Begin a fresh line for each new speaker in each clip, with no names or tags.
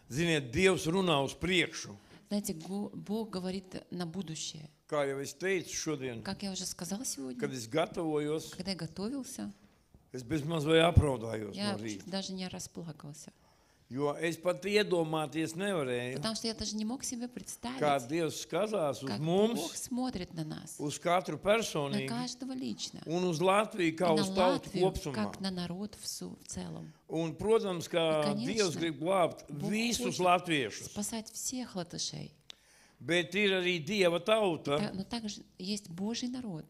Ziniet, Dievs runā uz priekšu.
Знаете, Бог говорит на будущее.
Kā jau es teicu šodien,
Как я уже сказала сегодня,
kad es gatavojos,
когда я готовился,
es bezmaz vai apraudājos
я
no rīta.
даже не расплакался.
Jo es pat iedomāties nevarēju,
Потому что я даже не мог себе
kā
представить,
Dievs skatās uz
как
mums,
Бог смотрит на нас,
uz katru
на
personīgi
каждого лично,
un uz Latviju
и
kā
на
uz tautu
Латвию,
kopsumā.
как на народ в целом.
Un, protams, ka
И, конечно,
Dievs grib glābt
Бог
visus
хочет
latviešus,
спасать всех латышей.
bet ir arī Dieva tauta,
Но также есть Божий народ,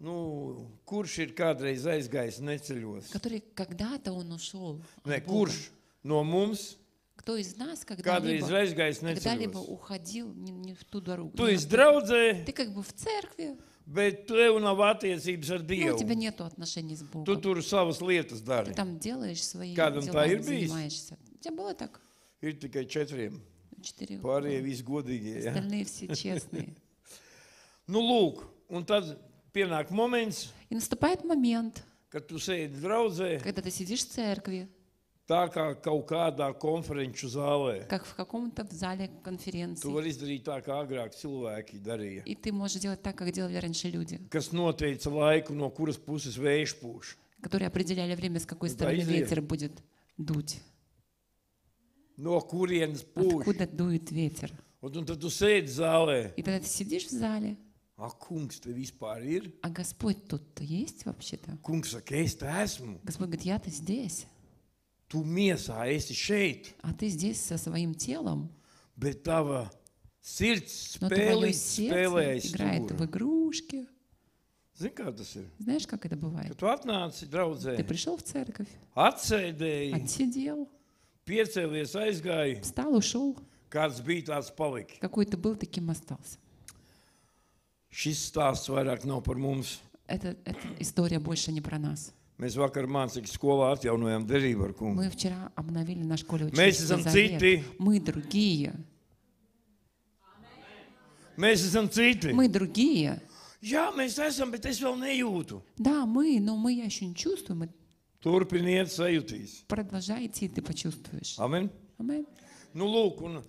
nu, kurš ir kādreiz aizgājis neceļos.
который когда-то он ушел
Ne,
от Бога.
kurš no mums
Кто из нас
kādreiz ir aizgājis
когда-либо
neceļos.
уходил не в ту дорогу?
Tu esi draudzē,
Ты как бы в церкви,
bet tev nav attiecības ar
но у
Dievu.
тебя нету отношений с
Tu
Богом.
tur savas lietas
Ты
dari.
там делаешь свои
Kādam
дела,
tā ir bijis?
занимаешься. У тебя было так?
Ir tikai 4.
4.
Pārējie visi godīgie. Ja?
Остальные все честные.
Nu, lūk, un tad pienāk moments,
И наступает момент,
kad tu sēdi draudzē,
когда ты сидишь в церкви,
tā kā kaut kādā konferenču zālē.
как в каком-то зале
Tu
конференции,
vari izdarīt tā, kā agrāk cilvēki darīja.
и ты можешь делать так, как делали раньше люди,
Kas noteica laiku, no kuras puses vējš pūš.
которые определяли время, с какой
Да,
стороны
известно.
ветер будет дуть.
No kurienes pūš.
Откуда дует ветер.
Un tad tu sēdi zālē.
И тогда ты сидишь в зале,
A, kungs, te vispār ir?
а Господь тут-то есть вообще-то.
Kungs saka, es te esmu.
Господь говорит, я-то здесь,
Tu miesā esi šeit,
а ты здесь со своим телом.
bet tava sirds
Но твое
spēlējas
сердце играет в
tur.
игрушки.
Zini, kā tas ir?
Знаешь, как это
Kad
бывает?
tu atnāci draudzē,
Ты пришел в церковь,
atsēdēji,
отсидел,
piecēlies, aizgāji,
встал, ушел.
kāds bija tāds palika.
Какой ты был, таким остался.
Šis stāsts vairāk nav par mums.
Эта история больше не про нас.
Mēs vakar mācību skolā atjaunojām derību ar kungu.
Мы вчера обновили на школе
Mēs esam
учительский завет.
citi,
Мы другие.
mēs esam citi.
Мы другие.
Jā, mēs esam, bet es vēl nejūtu.
Да, мы, но мы еще не чувствуем. И
Turpiniet sajūtīs.
продолжай идти, ты почувствуешь.
Amen.
Amen.
Nu, lūk, un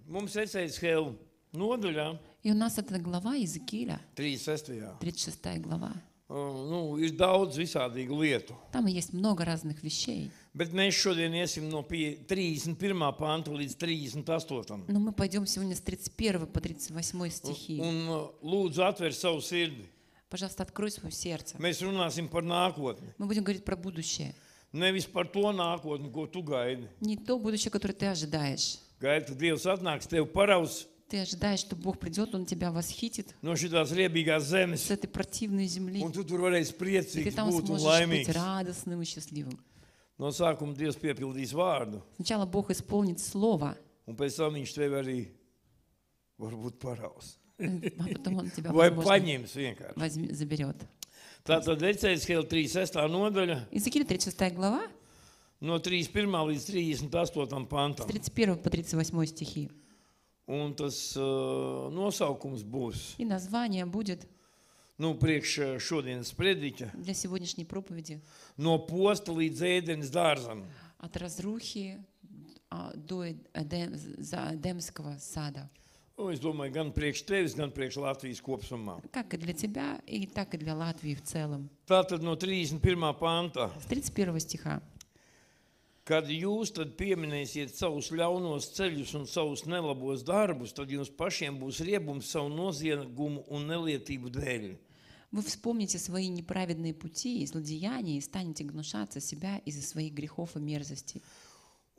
mums Ecēzhēla nodaļā,
И у нас эта глава Иезекииля,
36.
36 глава.
Nu, ir daudz visādīgu lietu.
Там есть много разных вещей.
Bet mēs šodien iesim no 31. panta līdz 38.
Но мы пойдем сегодня с 31 по 38 стихи.
Un lūdzu atver savu sirdi.
Пожалуйста, открой свое сердце.
Mēs runāsim par nākotni.
Мы будем говорить про будущее.
Nevis par to nākotni, ko tu gaidi.
Не то будущее, которое ты ожидаешь.
Gaidi, kad Dievs atnāks tev paraus
Ты ожидаешь, что Бог придет, Он тебя восхитит
no šitās riebīgās
с
zemes,
этой противной земли.
un tu tur varēsi
И ты
priecīgs
там
būt un
сможешь быть
laimīgs.
радостным и счастливым.
No sākuma Dievs piepildīs vārdu,
Сначала Бог исполнит слово,
un pēc tam viņš tev arī varbūt paraus.
а потом Он тебя,
Vai
возможно,
paņems vienkārši.
заберет.
Tātad Ecēzhēla 36. nodaļa
Иезекииля 36 глава,
no 31. līdz 38.
с
pantam.
31 по 38 стихи.
Un tas nosaukums būs,
И название будет
nu, priekš šodienas prediķa,
для сегодняшней проповеди
no posta līdz ēdenes dārzam.
«От разрухи до Эдемского сада».
Nu, es domāju, gan priekš tevis, gan priekš Latvijas kopsumā.
Как и для тебя, и так и для Латвии в целом.
Tātad no 31. panta.
С 31 стиха.
Kad jūs tad pieminēsiet savus ļaunos ceļus un savus nelabos darbus, tad jums pašiem būs riebums savu noziegumu un nelietību dēļ.
Вы вспомните свои неправедные пути и злодеяния и станете гнушаться себя из-за своих грехов и мерзостей.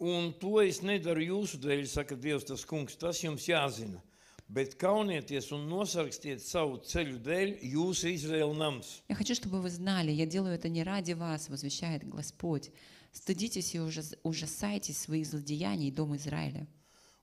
Un to es nedaru jūsu dēļ, saka Dievs tas kungs, tas jums jāzina. Bet kaunieties un nosargstiet savu ceļu dēļ jūsu Izraēla nams.
Я хочу, чтобы вы знали, я делаю это не ради вас, возвещает Господь. Стыдитесь и ужасайтесь своих злодеяний, дом Израиля.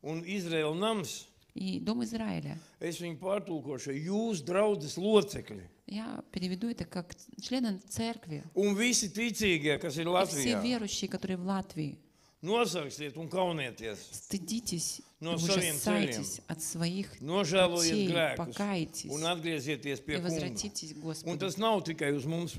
Un Izraēla nams,
И дом Израиля.
es viņu pārtulkošu, jūs draudzes locekļi.
Я переведу это как члены церкви.
Un visi ticīgie, kas ir
И все
Latvijā.
верующие, которые в Латвии.
Nosargsiet un kaunieties.
Стыдитесь,
No saviem
ужасайтесь от своих
Nožēlojiet
путей,
grēkus
покайтесь
un atgriezieties pie
и
kunga.
возвратитесь к
Un
Господу.
tas nav tikai uz mums,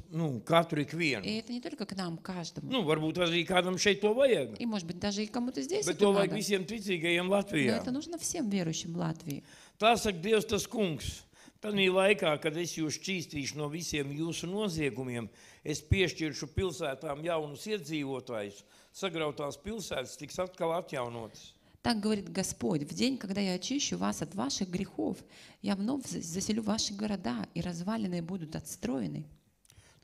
katru ikvienu.
И это не только к нам, каждому.
Varbūt arī kādam šeit to vajag.
И, может быть, даже и кому-то здесь
Bet
это
to vajag
надо.
visiem ticīgajiem
Но
Latvijā.
это нужно всем верующим в Латвии.
Tā saka Dievs tas kungs. Tanī laikā, kad es jūs šķīstīšu no visiem jūsu noziegumiem, es piešķiršu pilsētām jaunus iedzīvotājus. Sagrautās pilsētas tiks atkal atjaunotas.
Так говорит Господь, в день, когда я очищу вас от ваших грехов, я вновь заселю ваши города, и развалины будут отстроены.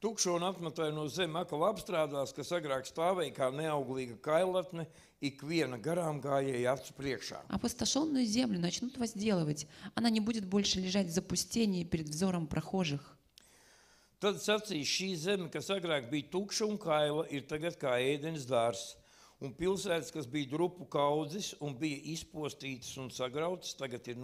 Tukšo un atmetaino zemi atkal apstrādās, kas agrāk stāvēja kā neauglīga kailatne, ikviena garām gājēja acu priekšā.
Опустошенную землю начнут возделывать. Она не будет больше лежать в запустении перед взором прохожих.
Tad sacīs, šī zeme, kas agrāk bija tukša un kaila, ir tagad kā ēdens dārs. Un pilsētas, kas bija drupu kaudzes un bija izpostītas un sagrautas, tagad ir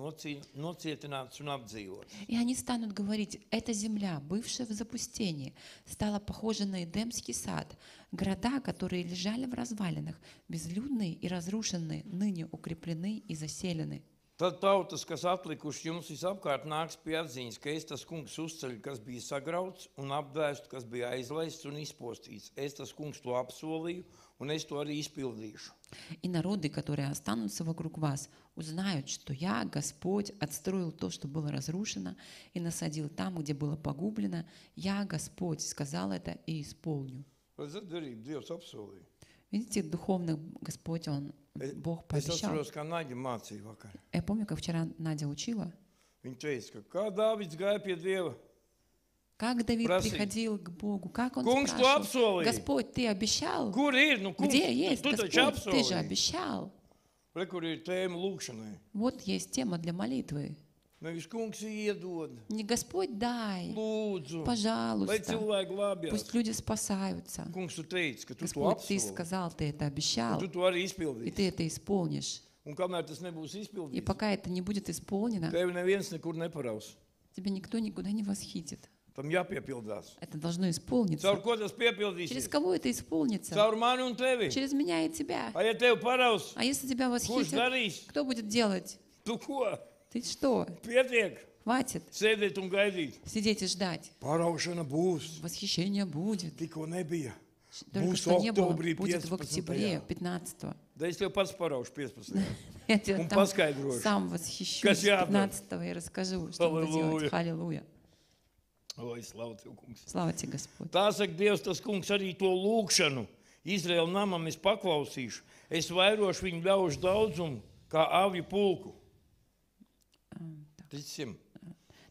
nocietinātas un apdzīvotas.
И они станут говорить, эта земля, бывшая в запустении, стала похожа на Эдемский сад. Города, которые лежали в развалинах, безлюдные и разрушенные, ныне укреплены и заселены.
Tad tautas, kas atlikuši jums visapkārt, nāks pie atziņas, ka es tas kungs uzceļu, kas bija sagrauts un apdēstu, kas bija aizlaists un izpostīts. Es tas kungs to apsolīju, un es to arī izpildīšu.
И народы, которые останутся вокруг вас, узнают, что я, Господь, отстроил то, что было разрушено, и насадил там, где было погублено. Я, Господь, сказал это и исполню.
Redzat, derību Dievs apsolīja.
Видите, духовно Господь, Бог
Es
пообещал.
atceros, kā Naģa mācīja vakar.
Я помню, как вчера Надя учила,
Viņa teica, ka kā Dāvids gāja pie Dieva,
как Давид
Просить.
приходил к Богу, как он
Kungs to
спрашивал,
apsolīja.
Господь, ты обещал?
Kur ir? Nu, kungs,
Где есть
tu taču
Господь? Ты же
apsolīji.
обещал.
Re, kur ir tēma lūkšanai.
Вот есть тема для молитвы.
Nevis kungs iedod,
Не Господь дай,
lūdzu, lai
пожалуйста,
cilvēki glābjās.
пусть люди спасаются.
Kungs, tu teici, ka tu to
Господь, ты
apsolīji.
сказал, ты это
Un
обещал,
tu to arī
и
izpildīsi.
ты это исполнишь.
Un kamēr tas nebūs
И
izpildīts,
пока это не будет исполнено,
tevi neviens nekur neparaus.
тебя никто никуда не восхитит.
Tam jāpiepildās.
Это должно исполниться.
Caur ko tas
Через
piepildīsies?
кого это исполнится?
Caur mani un tevi.
Через меня и тебя.
A ja tevi paraus,
А если тебя
kurš
восхитят,
darīs?
кто будет делать?
Tu ko?
Ты что?
Pietiek.
Хватит
Sēdēt un gaidīt.
сидеть и ждать.
Paraušana būs.
Восхищение будет.
Tikko nebija.
Только
Būs
что не было,
oktobrī
будет в
15.
октябре 15-го.
Da es tev pats paraušu 15.
Я тебе
Un
там
paskaidrošu.
сам восхищусь
Kas jādara?
15-го и расскажу, что надо
Аллилуйя.
делать. Аллилуйя.
Oi, slavu tev, kungs.
Слава тебе, Господь.
Tā saka Dievs, tas kungs arī to lūkšanu. Izraēla namam es paklausīšu. Es vairošu viņu ļaužu daudzumu, kā avju pulku. Ticim.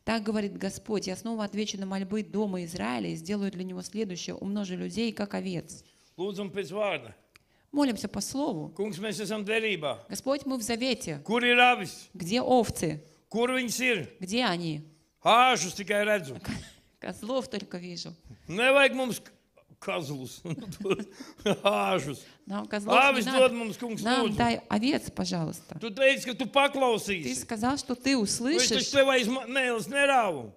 Так говорит Господь, я снова отвечу на мольбы дома Израиля и сделаю для него следующее, умножу людей, как овец.
Lūdzam pēc vārda.
Молимся по слову.
Kungs, mēs esam derībā.
Господь, мы в завете.
Kur ir avis?
Где овцы?
Kur viņas ir?
Где они?
Āžus tikai redzu.
Kозлов только вижу.
Nevajag mums kazlus. Āžus.
Нам козлов не
Avis dod
надо.
mums, kungs,
Нам
lūdzu.
дай овец, пожалуйста.
Tu teici, ka tu
Ты
paklausīsi.
сказал, что ты
Es taču
услышишь.
tev aiz mēles nerāvu.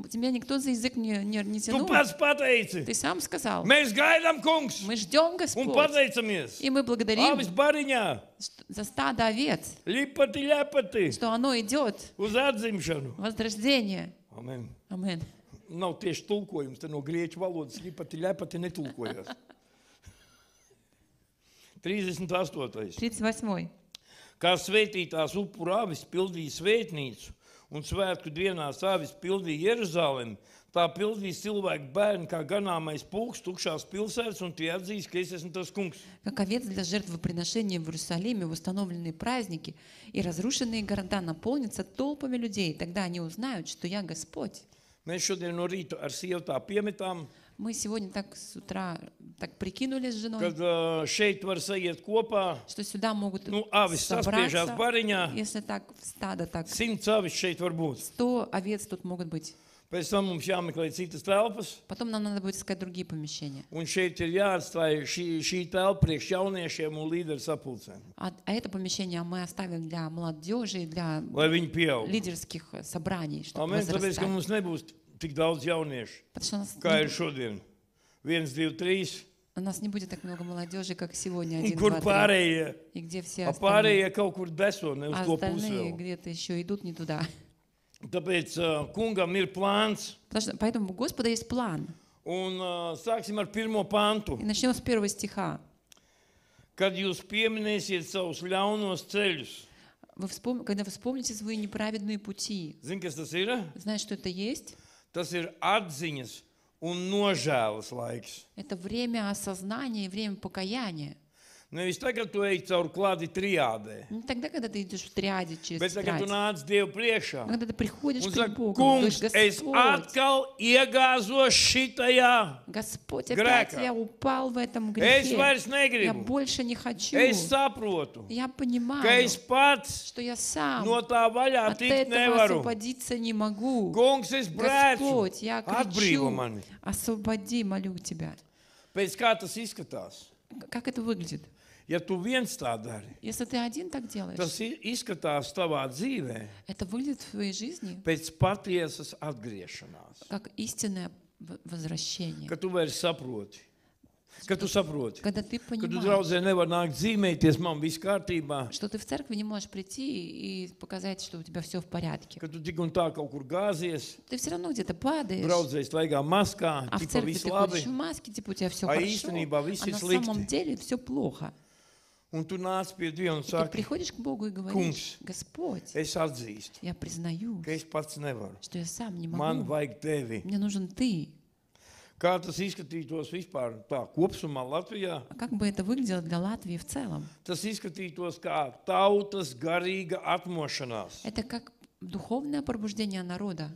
Тебя никто за язык не
Tu
тянул.
pats pateici.
Ты сам сказал.
Mēs gaidām, kungs,
Мы ждем,
un
Господь.
pateicamies.
И мы благодарим
Avis bariņā.
за стадо овец,
Lipati, ļepati.
что оно идет
Uz atzimšanu.
в возрождение.
Amen.
Амен.
Nav tieši tulkojums, te no grieķu valodas lipati, ļepati netulkojās. 38.
38.
Kā svētītās upuru avis pildīja svētnīcu un svētku dienās avis pildīja Jeruzalemi, tā pildīja cilvēku bērni kā ganāmais pulks tukšās pilsētas, un tie atzīs, ka es esmu tas kungs.
Как овец для жертвоприношения в Иерусалиме в установленные праздники, и разрушенные города наполнятся толпами людей. Тогда они узнают, что я Господь.
Mēs šodien no rīta ar sievu tā piemetām,
Мы сегодня так с утра так прикинули с женой,
kad šeit var sajiet kopā,
что сюда могут
avis saspiežās
собраться,
bariņā,
если так в стадо, так
100 avis šeit var būt.
100 овец тут могут быть.
Pēc tam mums jāmeklē citas telpas,
Потом нам надо будет искать другие помещения.
un šeit ir jāatstāj šī telpa priekš jauniešiem un līderu sapulcēm,
А это помещение мы оставим для молодежи и для
lai viņi pieaug.
лидерских собраний, чтобы
Amen, tāpēc, ka
возрастать.
mums nebūs tik daudz jauniešu,
Потому что у нас
kā ir šodien. 1, 2, 3.
У нас не будет так много молодежи, как сегодня,
Un
1,
kur
2, 3.
pārējie?
И где все
A
остальные.
pārējie kaut kur deso, ne uz
А
to pusi
остальные
vēl.
где-то еще идут не туда.
Tāpēc kungam ir plāns.
Поэтому у Господа есть план.
Un sāksim ar 1. pantu.
И начнем с 1 стиха.
Kad jūs pieminēsiet savus ļaunos ceļus.
Когда вы вспомните свои неправедные пути,
Zini, kas tas ir?
знаешь, что это есть?
Tas ir atziņas un nožēlas laiks.
Это время осознания и время покаяния.
Nevis tagad tu ej caur klādi triādē,
Не тогда, когда ты идешь в триаде через
bet tagad tu
тетрадь.
nāc Dievu priekšā.
Когда ты приходишь
Un
пред
saka,
Богом,
kungs,
говоришь,
es
Господь,
atkal iegāzos šitajā.
Господь, опять
Греха.
я упал в этом
Es
грехе.
vairs
Я
negribu.
больше не хочу.
Es saprotu,
Я
ka
понимаю,
es pats
что я сам
no tā vaļā
от
tikt
этого
nevaru.
освободиться не могу.
Kungs, es brēcu.
Господь, я
Atbrīvo
кричу,
mani.
освободи, молю тебя.
Pēc kā tas izskatās?
Как это выглядит?
Ja tu viens tā dari,
Если ты один так делаешь,
tas izskatās tavā dzīvē
это выглядит в твоей жизни
pēc patiesas atgriešanās.
как истинное возвращение.
Kad tu vairs saproti, kad tu saproti,
Когда ты
kad tu
понимаешь,
draudzē nevar nākt zīmēties, man viss kārtībā,
что ты в церкви не можешь прийти и показать, что у тебя все в порядке.
kad tu tik un tā kaut kur gāzies,
Ты все равно где-то падаешь,
draudzē staigā maskā,
а в
tipa
церкви
viss
ты
labi,
ходишь в маске, типа у тебя все
А
хорошо,
īstenībā viss
а
ir
на
slikti.
самом деле все плохо.
un tu nāc pie Dieva un
И ты
saki,
приходишь к Богу и говоришь,
Kungs,
Господь,
es atzīstu,
я признаю,
ka es pats nevaru.
что я сам не
Man
могу,
vajag tevi.
мне нужен Ты.
Kā tas izskatītos vispār tā kopsumā Latvijā?
А как бы это выглядело для Латвии в целом?
Tas izskatītos kā tautas garīga atmošanās.
Это как духовное пробуждение народа.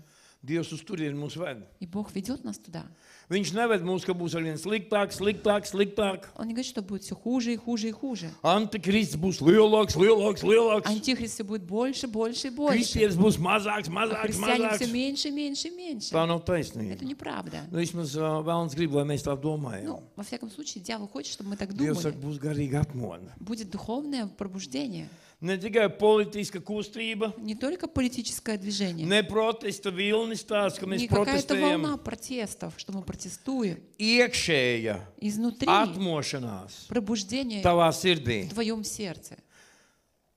Dievs uz turieni mūs ved.
И Бог ведет нас туда.
Viņš neved mūs, ka būs arvien sliktāk, sliktāk, sliktāk.
Он не говорит, что будет все хуже и хуже и хуже.
Antikrists būs lielāks, lielāks, lielāks.
Антихрист все будет больше, больше и больше.
Kristietis būs mazāks,
А
mazāks,
христиане все
mazāks.
меньше, меньше, меньше.
Tā nav
Это
taisnība.
неправда.
Nu, vismaz vēlams grib, lai mēs tā domājam.
Ну, во всяком случае, дьявол хочет, чтобы мы так
Dievs saka,
думали.
būs garīga atmoda.
Будет духовное пробуждение.
Ne tikai politiska kustība,
Не только политическое движение,
ne protesta vilnis tāds, ka mēs
не какая-то
protestējam.
волна протестов, что мы протестуем.
Iekšēja
Изнутри
atmošanās
пробуждение
tavā
в
sirdī.
твоем сердце.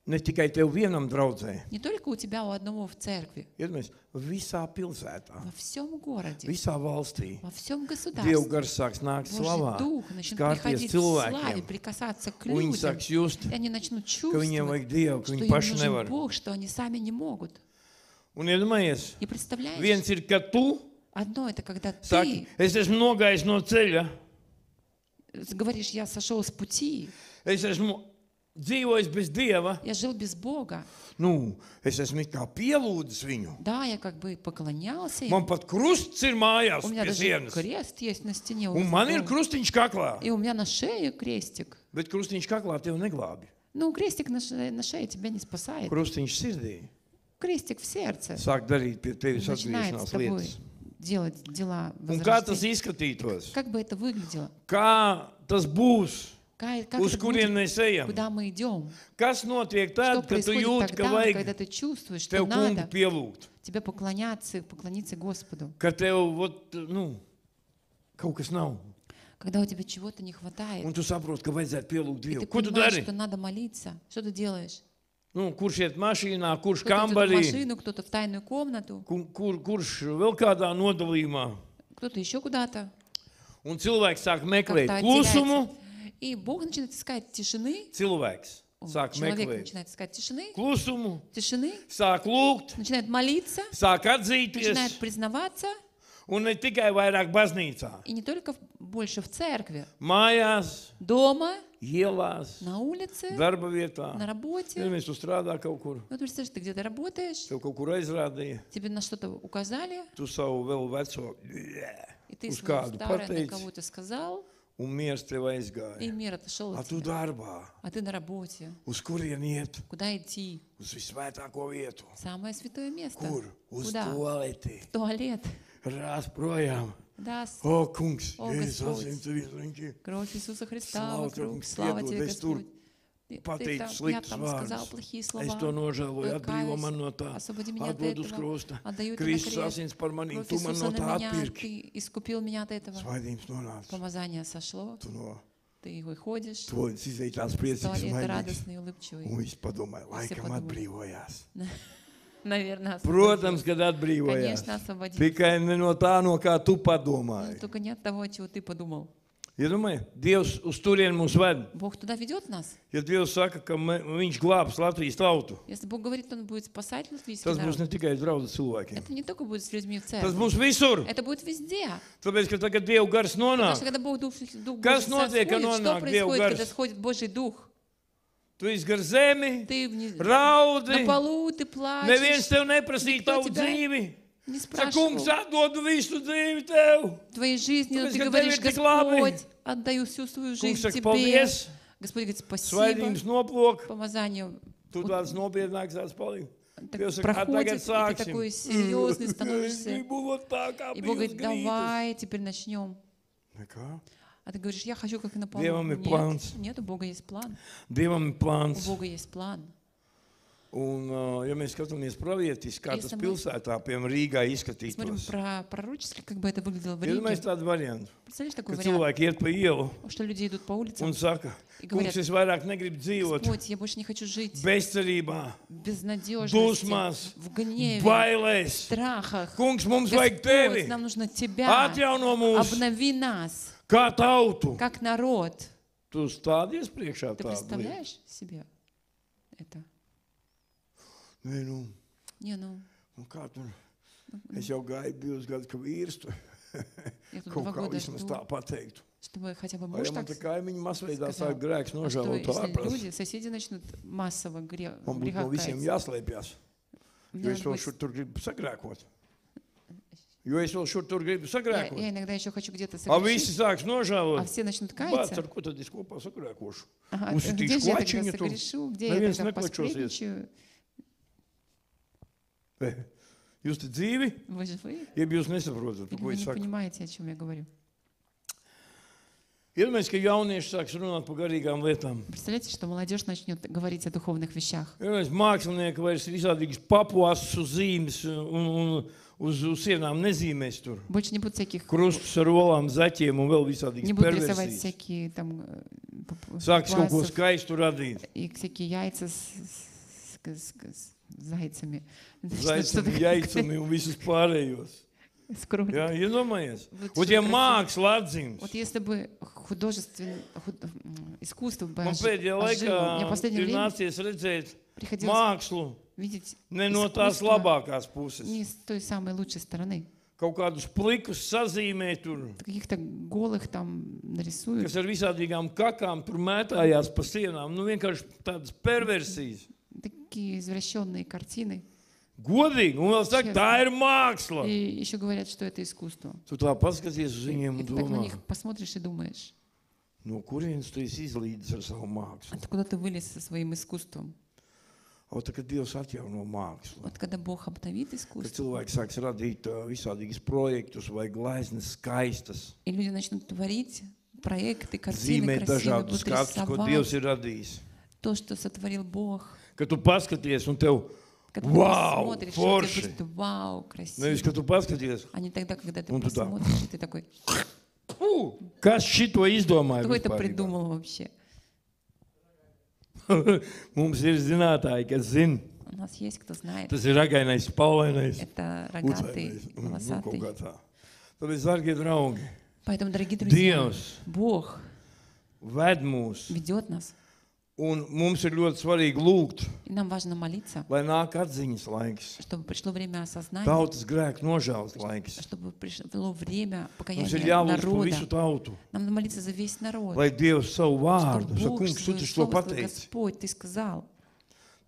Ne tikai tev vienam draudzē,
Не только у тебя, у одного в церкви.
iedomājies, visā pilsētā,
Во всем городе,
visā valstī.
во всем
Dievu
государстве.
gars sāks nākt
Божий
slavā,
Дух начнет
skārties
приходить в славе,
cilvēkiem.
прикасаться к
Un viņi
людям.
sāks just,
И они начнут
ka viņiem
чувствовать,
vajag Dievu, ka
что
viņi
им
paši
нужен
nevar.
Бог, что они сами не могут.
Un iedomājies,
И представляешь,
viens ir, ka tu
одно это когда
saki,
ты
es esmu nogājis no ceļa,
говоришь, я сошел с пути,
es esmu dzīvojis bez Dieva.
я жил без Бога.
Nu, es esmu it kā pielūdzis viņu.
Да, я как бы поклонялся им.
Man pat krusts ir mājās
У меня
pie
даже
sienas.
крест есть на стене.
Un man ir krustiņš kaklā.
И у меня на шее крестик.
Bet krustiņš kaklā tev neglābi.
Ну, крестик на шее тебя не спасает.
Krustiņš sirdī
Крестик в сердце
sāk darīt pie tevis
начинает с
atgriešanās
тобой
lietas.
делать дела
Un kā tas
возрождения.
izskatītos?
Как бы это выглядело?
Kā tas būs?
Как
Uz
это
kurien
будет,
mēs ejam?
куда мы идем?
Kas notiek
Что
tad, kad tu
происходит
jūti, ka
тогда,
vajag
когда ты чувствуешь, что
tev kungu
надо
pielūgt?
тебе поклониться Господу?
Ka tev, kaut kas nav.
Когда у тебя чего-то не хватает,
Un tu saproti, ka vajadzētu pielūgt
и
Dievu.
ты
Ko tu
понимаешь,
dari?
что надо молиться. Что ты делаешь?
Kurš iet mašīnā, kurš
Кто-то идет в
kambarī,
машину, кто-то в тайную комнату,
kurš vēl kādā nodalījumā.
кто-то еще куда-то.
Un cilvēks sāk meklēt
Как-то
klusumu.
отделяется. И Бог начинает искать тишины.
Cilvēks sāk
Человек
meklēt
начинает искать тишины,
klusumu,
тишины,
sāk lūgt,
начинает молиться,
sāk
начинает
atzīties.
признаваться.
Un ne tikai vairāk baznīcā,
И не только больше в церкви,
mājās,
дома,
ielās,
на улице,
darba vietā.
на работе.
Ja mēs tu strādā kaut kur,
Вот представляешь, ты где-то работаешь,
tev kaut kur aizrādīja,
тебе на что-то указали,
tu savu vēl veco
и ты
uz
свое
kādu
старое на
pateici,
кого-то сказал,
un miers tev
и
aizgāja.
мир отошел
A
от
tu
тебя.
darbā,
А ты на работе.
uz kurien iet?
Куда идти?
Uz visvētāko vietu.
Самое святое место.
Kur? Uz
Куда?
toaleti.
В туалет.
Rās projām.
Да,
O, kungs,
O,
Jēzus
Господь.
asins ir izriņķi.
кровь Иисуса Христа
Слава
вокруг.
Тебе,
Слава
Господь,
Тебе,
es tur
Господь. Ты
pateicis
там, я
sliktus
там сказал
vārdus.
плохие
Es to
слова.
nožēloju, atbrīvo
Каюсь,
man no tā.
освободи меня от
Atdod uz
этого.
krusta.
Отдаю это на
Kristus
крест.
asins par manīm,
Кровь
tu man
Иисуса
no
на
tā
меня,
atpirki.
ты искупил меня от этого.
Svaidījums nonāca.
Помазание сошло,
Tu no
ты выходишь,
todas izēj tās priecīgas
туалет
maidīgas.
радостный, улыбчивый.
Un viss padomāja, laikam
подумали.
atbrīvojās.
Наверное,
Protams,
освободился.
kad atbrīvojās.
Конечно, освободился.
Tikai ne no tā, no kā tu
Но
padomāji.
только не от того, чего ты подумал.
Ja domāji, Dievs uz turieni mūs ved.
Бог туда ведет нас.
Ja Dievs saka, ka viņš glābs Latvijas tautu,
Если Бог говорит, Он будет спасать латвийский
tas būs
народ,
ne tikai draudzes cilvēkiem.
это не только будет с людьми в
Tas
церкви,
būs visur.
это будет везде.
Tāpēc, ka tagad Dieva gars
Потому
nonāk,
что когда Бог Дух
Kas
Божий
notiek, kad
сходит, что
nonāk Dieva
происходит, когда
gars?
сходит Божий Дух?
tu izgar zemi,
Ты на
raudi,
полу, ты
neviens
плачешь,
tev neprasīja
Никто
tavu
тебя
dzīvi.
не
Saka, kungs,
спрашивал
atdodu visu dzīvi tev.
твоей жизни, но
Tāpēc,
ты
ka
говоришь,
tev ir tik labi.
Господь, отдаю всю свою
Kungs
жизнь
saka,
Тебе.
paldies,
Господь говорит, спасибо,
svaidījums noplok,
помазание
tu tāds nopietnāks tāds palīdz.
так
Dievs saka,
проходит,
tagad
и ты
sāksim.
такой серьезный
Es
становишься.
gribu būt tā, kā
И Бог
bija uz
говорит,
grīdas.
давай, теперь начнем.
Nekā.
А ты говоришь, я хочу как на полу.
Dievam ir
Нет,
plāns.
нет, у Бога есть план.
Dievam ir
У
plāns.
Бога есть план.
Un, ja mēs skatāmies pravietiski, kā tas
Если мы
pilsētā, piemēram, Rīgā
Смотрим
izskatītos,
пророчески, как бы это выглядело в
iedomājies
Риге.
tādu variantu,
Представляешь
ka
такой вариант,
cilvēki iet pa ielu
что люди идут по улицам
un saka,
и говорят,
kungs, es vairāk negribu dzīvot
Господь, я больше не хочу жить
bezcerībā,
в безнадежности,
dusmās,
в гневе, в
bailēs.
страхах.
Kungs, mums vajag tevi,
Господь, нам нужно Тебя.
atjauno mūs
Обнови нас,
kā tautu.
как народ.
Tu stādies priekšā
Ты
tādu lietu.
представляешь себе это?
Nē, nu,
Не, ну,
kā tur? Es jau gāju 2 gadus, ka vīrs tur
я тут
kaut
2
kā
года
vismaz tā
жду,
pateiktu.
чтобы хотя бы
Vai
муж
ja man
так
te kaimiņi masveidā
сказал,
sāk grēks
а что
nožēlot to
если
ārprāts?
люди, соседи начнут массово
Man būtu
греха
no visiem
каяться?
jāslēpjas,
Мне
jo es
надо
vēl
быть-
šur tur gribu sagrēkot. Jo es vēl šur tur gribu
Я
sagrēkot.
иногда еще хочу где-то
A visi
согрешить,
sāks
а
nožēlot.
все начнут
Bāc,
каяться.
ar ko tad es kopā sagrēkošu?
Ага,
Uzsitīšu
где же я тогда
klačiņu tur.
согрешу, где я
Neviens
тогда
neklačosies.
посплетничаю?
Jūs te dzīvi,
Вы живы?
ja jūs nesaprotat, par
Или
ko
вы
es
не
saku?
понимаете, о чем я говорю?
Iedomājieties, ka jaunieši sāks runāt par garīgām lietām.
Представляете, что молодежь начнет говорить о духовных вещах.
Iedomājieties, mākslinieki vairs visādīgas papuāsas uz zīmes un uz sienām nezīmēs tur.
Больше не будет всяких,
Krustus ar olām, zaķiem un vēl
не
visādīgas
будут рисовать
perversijas.
всякие там
Sāks kaut ko
папуасов
skaistu radīt.
и всякие яйца с зайцами.
Zaicam, jaicami un visus pārējos.
С кровью.
Jā, iedomājies.
Вот
Un
что
ja
красиво.
māksla atzīmes,
Вот если бы искусство бы
man pēdējā
ожило,
laikā
мне в последнее
ir
время
nācies redzēt
приходилось
mākslu
видеть
ne no tās
искусство
labākās puses.
не с той самой лучшей стороны.
Kaut kādus plikus sazīmē tur,
Каких-то голых там нарисуют.
kas ar visādīgām kakām tur mētājās pa sienām. Nu vienkārši tādas perversijas.
Такие извращенные картины.
Godīgi, un vēl saka, tā ir māksla.
И еще говорят, что это искусство.
Tu tā paskaties uz
И
viņiem un
ты так на
domā,
них посмотришь и думаешь,
no kurienes tu esi izlīdis ar savu mākslu?
откуда ты вылез со своим искусством?
O, tā, kad Dievs atjauno mākslu,
Вот когда Бог обновит
kad
искусство,
cilvēki sāks radīt visādīgas projektus vai gleznas skaistas,
и люди начнут творить проекты, картины
zīmēt
красивые,
dažādus
будут
skatus, ko
рисовать
Dievs ir radījis.
то, что сотворил Бог.
Kad tu paskaties un tev,
Когда
Вау,
ты посмотришь, и у тебя
форши.
будет вау, красиво.
nevis, kad tu paskaties,
А не тогда, когда ты
Un tu tā.
посмотришь, и ты такой,
kas šito izdomāja
кто это
vispār?
придумал вообще?
Mums ir zinātāji, kas zina.
У нас есть, кто знает.
Tas ir ragainais, spalvainais,
Это рогатый,
ucainais, nu, kaut
волосатый.
kā tā. Tāpēc, dārgie draugi,
Поэтому, дорогие друзья,
Dievs
Бог
ved mūs,
ведет нас,
un mums ir ļoti svarīgi lūgt,
и нам важно молиться,
lai nāk atziņas laiks,
чтобы пришло время осознания,
tautas grēku nožēlas laiks.
чтобы пришло время
Mums ir
покаяния
jālūdz par visu
народа.
tautu,
Нам надо молиться за весь народ.
lai Dievs savu
Что
vārdu, saka,
Бог
kungs, tu
свое
taču to
слово, свой
pateici.
Господь, Ты сказал.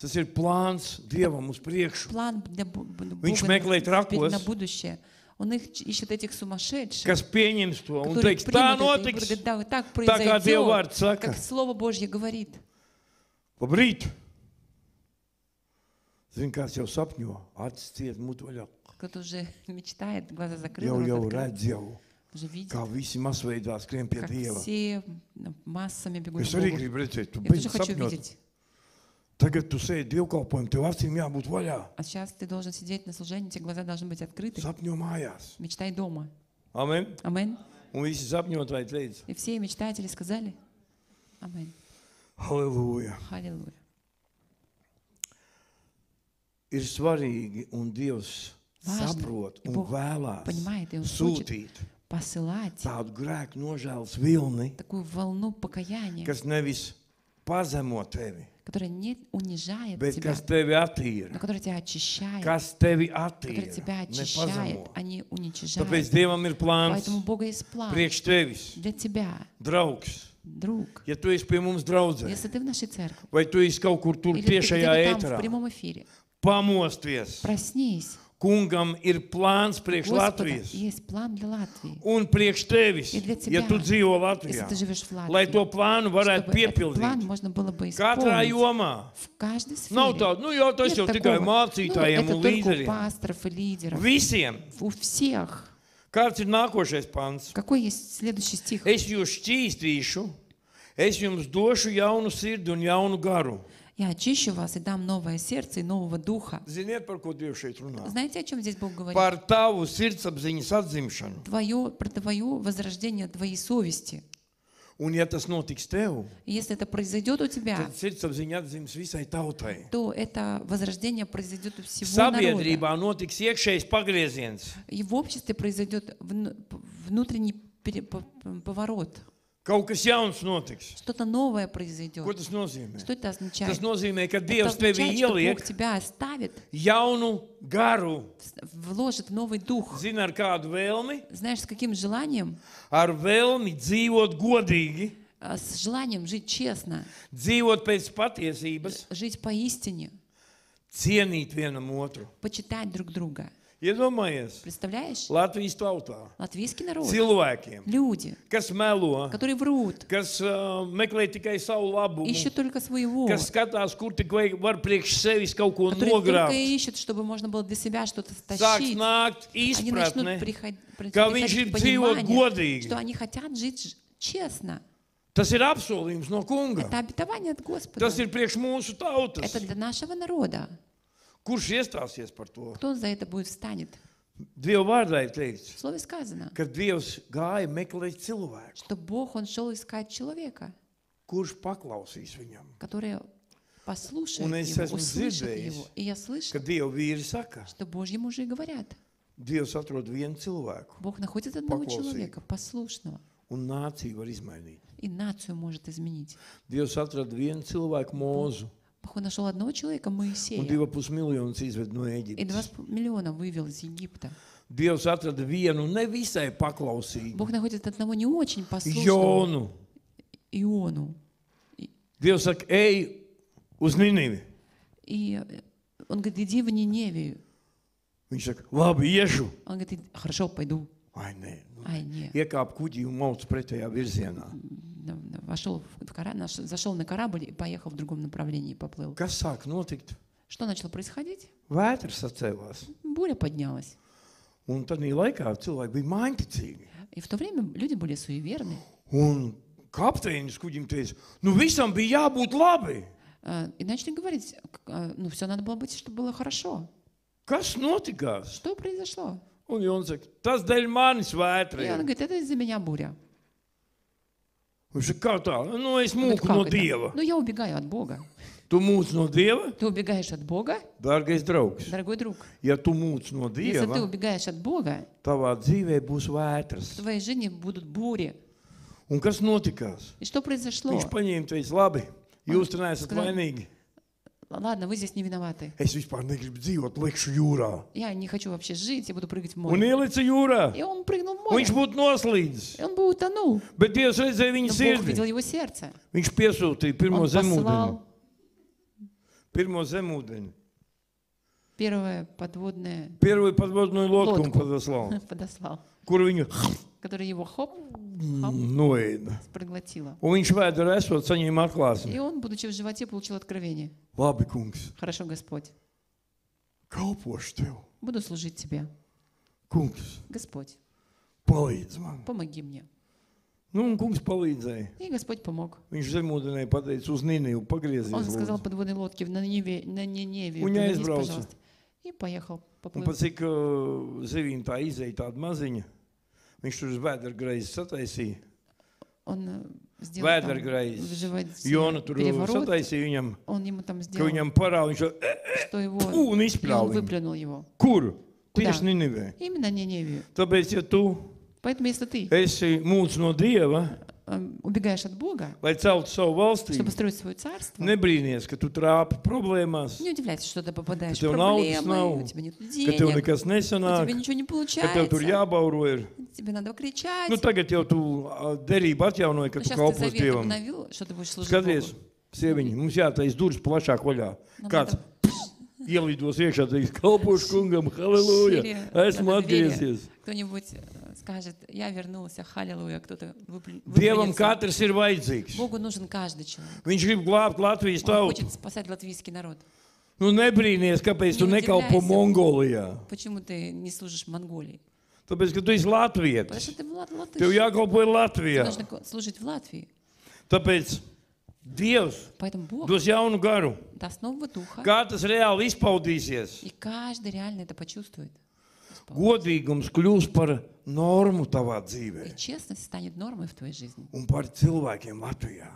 Tas ir plāns Dievam uz priekšu.
План для Бога
Viņš meklē
на
trakos,
будущее. Он их ищет этих сумасшедших,
kas pieņems to un
которые
teiks, tā
примут это и
notiks,
говорят, да, так
tā kā Dieva vārds
произойдет,
saka.
как Слово Божье говорит.
Labrīt! Zini, kāds jau sapņo, acis ciet, mutu vaļā.
Кто-то уже мечтает, глаза закрыты,
Jau
рот открыт.
redz jau.
же видит,
kā visi masveidā skrien pie
как
Dieva.
все массами бегут
Es
к
arī
Богу.
gribu redzēt, tu
Я тоже
beidz
хочу
sapņot.
видеть.
Tagad tu sēdi dievkalpojumu, tev acīm jābūt vaļā.
А сейчас ты должен сидеть на служении, тебе глаза должны быть открыты.
Sapņo mājās.
Мечтай дома.
Amen.
Аминь.
Un visi sapņotāji teica,
И все мечтатели сказали. Аминь.
halleluja.
Аллилуйя.
Ir svarīgi, un Dievs
Важно,
saprot
и
un
Бог
vēlās
понимает, и Он хочет
sūtīt
посылать
tādu grēku nožēlas vilni,
такую волну покаяния,
kas nevis pazemo tevi,
которая не унижает
bet
тебя,
kas tevi attīra,
но которая тебя очищает,
kas tevi
которая тебя
attīra,
очищает,
nepazemo.
а не уничижает.
Tāpēc Dievam ir plāns
Поэтому у Бога есть план
priekš tevis,
для тебя,
draugs.
друг.
Ja tu esi pie mums draudzē,
Если ты в нашей церкви,
vai tu esi kaut kur tur
или ты
tiešajā
где-то там в
ēterā,
прямом эфире,
pamosties.
проснись.
Kungam ir plāns
У
priekš
Господа
Latvijas
есть план для Латвии.
un priekš tevis,
И для
ja
тебя,
tu dzīvo
если
Latvijā,
ты живешь в
lai to
Латвии,
plānu varētu
чтобы этот план
piepildīt.
можно было бы
Katrā
исполнить
jomā.
в каждой
Nav
сфере.
tāda, nu jau tas
Нет
jau tikai
такого.
mācītājiem
Это
un
только у
līderiem.
пасторов и лидеров.
Visiem.
У всех.
Kāds ir nākošais pants?
Какой есть следующий стих?
Es jūs šķīstīšu, es jums došu jaunu sirdi un jaunu garu.
Я очищу вас и дам новое сердце и нового духа.
Ziniet, par ko Dievs šeit runā?
Знаете, о чем здесь Бог говорит?
Par tavu sirdsapziņas atzimšanu.
Про твое возрождение твоей совести.
Un ja tas notiks tev,
И если это произойдет у тебя,
tad sirdsapziņa atzims visai tautai.
то это возрождение произойдет у всего народа.
Sabiedrībā notiks iekšējs pagrieziens.
И в обществе произойдет внутренний поворот.
Kaut kas jauns notiks.
Что-то новое произойдет.
Ko tas nozīmē?
Что это означает?
Tas nozīmē, ka
Это
Dievs tevi
означает, что Бог
ieliek
тебя оставит,
jaunu garu.
вложит в новый дух.
Zini, ar kādu vēlmi?
Знаешь, с каким желанием?
Ar vēlmi dzīvot godīgi,
С желанием жить честно,
dzīvot pēc patiesības,
жить поистине,
cienīt vienam otru.
почитать друг друга.
Iedomājies,
Представляешь?
Latvijas tautā
Латвийский народ,
cilvēkiem,
люди,
kas melo,
которые врут,
kas meklē tikai savu labumu,
ищут только своего,
kas skatās, kur tik var priekš sevis kaut ko
которые только
nogrābt.
ищут, чтобы можно было для себя что-то
Sāks
стащить.
nākt
Они начнут
izpratne,
приходить
ka viņš
к
ir dzīvot
пониманию,
godīgi.
что они хотят жить честно.
Tas ir apsolījums no kunga.
Это обетование от Господа.
Tas ir priekš mūsu tautas.
Это для нашего народа.
Kurš iestāsies par to?
Кто за это будет встанет?
Dieva vārdā ir teikts,
В слове сказано,
ka Dievs gāja meklēt cilvēku,
что Бог, Он шел искать человека,
kurš paklausīs viņam.
который послушает
Un es
его,
esmu
услышит
dzirdējis,
его. И я
Ka
слышал,
Dieva vīri saka,
что Божьи мужи говорят,
Dievs atrod vienu cilvēku,
Бог находит одного
Поклонник.
человека, послушного,
un nācija var izmainīt.
и нацию может изменить.
Dievs atrod vienu cilvēku mūzu,
Бог нашел одного человека,
un
Моисея,
2,5 miljonus izved no
и
Ēģiptes.
2,5 миллиона вывел из Египта.
Dievs atrada vienu nevisai paklausīgu
Бог находит одного не очень послушного,
Jonu.
Иону.
Dievs saka, ej uz Ninivi.
И он говорит, иди в Ниневию.
Viņš saka, labi, iešu.
Он говорит, хорошо, пойду.
Ai, nē.
Ай, нет.
Iekāp kuģī un mauc pretējā virzienā.
Вошел зашел на корабль и поехал в другом направлении, поплыл.
Kas sāk notikt?
Что начало происходить?
Vētras sacēlās.
Буря поднялась.
Un tad laikā cilvēki bija mājņticīgi.
И в то время люди были суеверны.
Un kapteinis kuģim teica, nu visam bija jābūt labi.
И начали говорить, ну все надо было быть, чтобы было хорошо.
Kas notikās?
Что произошло?
Un Jons saka, tas dēļ manis
И он
vētriem.
говорит, это из-за меня буря.
Viņš saka, kā tā? Nu, es
Он говорит,
mūku no
«Как это?»
Dieva.
Ну я убегаю от Бога.
Tu mūc no Dieva?
Ты убегаешь от Бога,
Dārgais draugs,
дорогой друг.
ja tu mūc no
Если ты
Dieva,
убегаешь от Бога,
tavā dzīvē būs
в
vētras.
твоей жизни будут бури.
Un kas notikās?
И что произошло?
Viņš paņēma teica, labi, jūs tur neesat
Сказал,
vainīgi.
Ладно, вы здесь не виноваты.
Es vispār negribu dzīvot, likšu jūrā.
Я не хочу вообще жить, я буду прыгать в
Un
море.
ielica jūrā.
И он прыгнул в
Un viņš
море.
būtu noslīdis.
И он бы утонул.
Bet Dievs redzēja viņa
Но Бог
sirdi.
видел его сердце.
Viņš piesūtīja pirmo
Он
zemūdeni.
послал
Pirmo zemūdeni.
первое подводное
Первую подводную лодку он
Лодку.
подослал,
подослал,
kur viņu
которое его хоп,
noēda.
проглотило.
Un viņš vēdā esot saņēma atklāsmi.
И он, будучи в животе, получил откровение.
Labi, kungs,
Хорошо, Господь,
kalpošu tev.
буду служить Тебе.
Kungs,
Господь,
palīdz man.
Помоги мне.
Nu, un kungs palīdzēja.
И Господь помог.
Viņš zemūdenē pateica uz Nīniju,
Он
pagriezies
сказал
lūdzu.
подводной лодке на Ниневию,
У меня есть
повернись,
браузер.
пожалуйста. И поехал,
Un
поплыл.
pat cik zivīm tā izēja tāda maziņa, viņš tur uz vēdergreizi sataisīja.
Он сделал там
Vēdergreizi.
в животе
Jona tur
переворот.
sataisīja viņam,
Он ему там
ka
сделал,
viņam parāda, viņš
что его...
un
И он
izpļāva viņu.
выплюнул его.
Kur?
Куда?
Tieši Ninivē.
Именно Ниневию.
Tāpēc, ja tu
Поэтому если ты
esi mūcis no Dieva,
убегаешь от Бога,
lai celtu savu valstību,
чтобы строить свое царство,
nebrīnies, ka tu trāpi problēmās,
не удивляйся, что ты попадаешь в
Ka tev naudas
проблемы,
nav,
у тебя нет
ka tev
денег,
nekas
у
nesanāk,
тебя ничего не
ka tev tur
получается,
jābauro ir.
тебе надо кричать.
Nu, tagad jau tu derību atjaunoji, ka
Но
tu
сейчас ты
kalpos
завет
Dievam.
обновил, что ты будешь служить
Skaties,
Богу.
sieviņi, mums jātais durvis plašāk vaļā.
Нам
Kāds
надо
ielidos iekšā, teiks, kalpošu kungam, halleluja,
шире
esmu
надо доверие.
atgriezies.
Кто-нибудь скажет, я вернулся, халилуя, кто-то
Dievam
выплюнется.
katrs ir vajadzīgs.
Богу нужен каждый человек.
Viņš grib glābt Latvijas
Он
tautu.
хочет спасать латвийский народ.
Nu, nebrīnies, kāpēc tu
Не
nekalpo
удивляйся.
Mongolijā.
Почему ты не служишь Монголии?
Tāpēc, ka tu esi
Потому
latvietis.
что ты латыш.
Tev jākalpo ir
Тебе
Latvijā.
нужно служить в Латвии.
Tāpēc Dievs
Поэтому Бог
dos jaunu garu.
даст нового духа,
Kā tas reāli izpaudīsies?
и каждый реально это почувствует.
Godīgums kļūs par normu tavā
И
dzīvē
честность станет нормой в твоей жизни.
un par cilvēkiem Latvijā.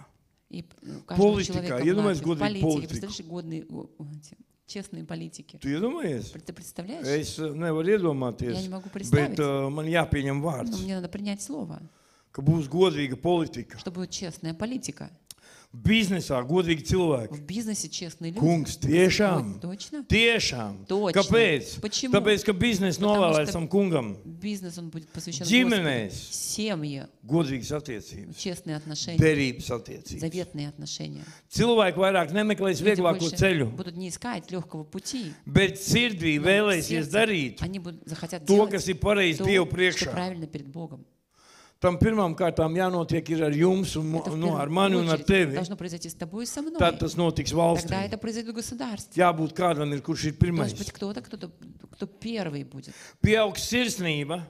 И каждого
Политика.
человека
Я
в
думаю,
Латвии.
годный
Политики.
политик.
Представляешь, годные, эти, честные политики.
Tu iedomājies?
Ты представляешь?
Es nevaru
Я
iedomāties,
не могу
bet
представить.
man jāpieņem
Но
vārds,
мне надо принять слово,
ka būs godīga politika.
что будет честная политика.
Biznesā godīgi cilvēki.
В бизнесе честные люди.
Kungs, tiešām,
Ой, точно?
tiešām.
Точно.
Kāpēc?
Почему?
Tāpēc, ka biznesa
Потому
novēlēts
что-
tam kungam.
Бизнес, он будет посвящен
Ģimenēs.
Господу. Семьи,
Godīgas attiecības,
честные отношения,
derības attiecības.
заветные отношения.
Cilvēki vairāk nemeklēs
Люди
vieglāko
больше
ceļu,
будут не искать легкого пути.
bet sirdī
но в
vēlēsies
сердце
darīt
Они захотят
to,
делать
kas ir pareizi
то,
Dievu
что
priekšā.
правильно перед Богом.
Tam pirmām kārtām jānotiek ir ar jums, un,
Это в
nu, ar
первую
mani un ar
очередь
tevi.
должно произойти с тобой и со мной.
Tad tas notiks
Тогда
valstī.
это произойдет в государстве.
Jābūt kādam, ir, kurš ir pirmais.
Должен быть кто-то, кто первый будет.
Pieaugs sirsnība,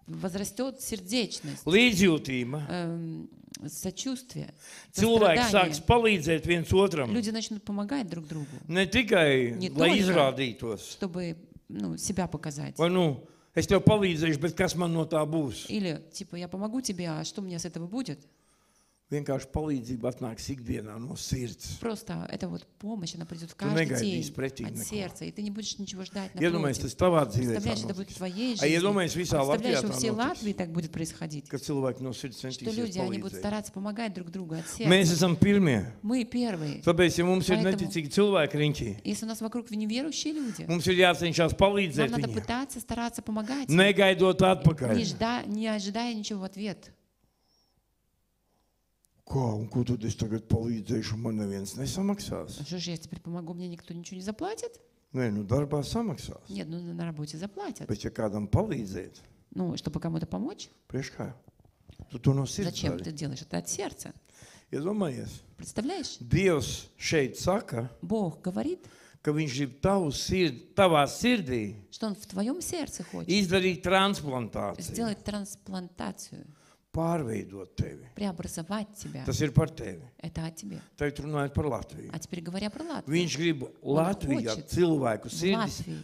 Возрастет сердечность,
līdzjūtība.
сочувствие,
Cilvēki sāks
сострадание.
palīdzēt viens otram.
Люди начнут помогать друг другу,
Ne tikai,
Не
lai
только.
izrādītos.
чтобы себя показать.
Vai nu, es tev palīdzēšu, bet kas man no tā būs?
Или типа я помогу тебе, а что у меня с этого будет?
Vienkārši palīdzība atnāks ikdienā no sirds.
Просто это вот помощь, она придет в
Tu
каждый
negaidīsi
день
pretī
от
neko.
сердца, и ты не будешь ничего ждать
Iedomājies,
напротив.
tas tavā dzīvē tā
Представляешь, это будет в
notiks.
твоей
А
жизни.
iedomājies, visā
Представляешь,
Latvijā
во
tā
всей
notiks.
Латвии так будет происходить.
Kad cilvēki no sirds
Что
centīsies
люди, они будут
palīdzēt.
стараться помогать друг другу от сердца.
Mēs esam pirmie.
Мы первые.
Tāpēc, ja mums ir
Поэтому-
neticīgi cilvēki riņķī,
Если у нас вокруг неверующие люди,
mums ir jācenšas
нам
palīdzēt
надо
viņiem,
пытаться стараться помогать,
negaidot atpakaļ.
не ожидая ничего в ответ.
Ko, un ko tad es tagad palīdzēšu, man neviens nesamaksās?
А что же я теперь помогу, мне никто ничего не заплатит?
Nē, nu darbā samaksās.
Нет, ну на работе заплатят.
Bet ja kādam palīdzēt,
Ну, чтобы кому-то помочь,
priekš kā? Tu to no sirds
зачем
dari.
ты делаешь это от сердца?
Iedomājies,
Представляешь?
Dievs šeit saka,
Бог говорит,
ka viņš grib tavā sirdī
что Он в твоем сердце хочет
izdarīt transplantāciju,
сделать трансплантацию,
pārveidot tevi.
преобразовать тебя.
Tas ir par tevi.
Это о тебе.
Tagad runājot par Latviju.
А теперь говоря про Латвию.
Viņš grib Latvijā
хочет
cilvēku
В
sirdis
Латвии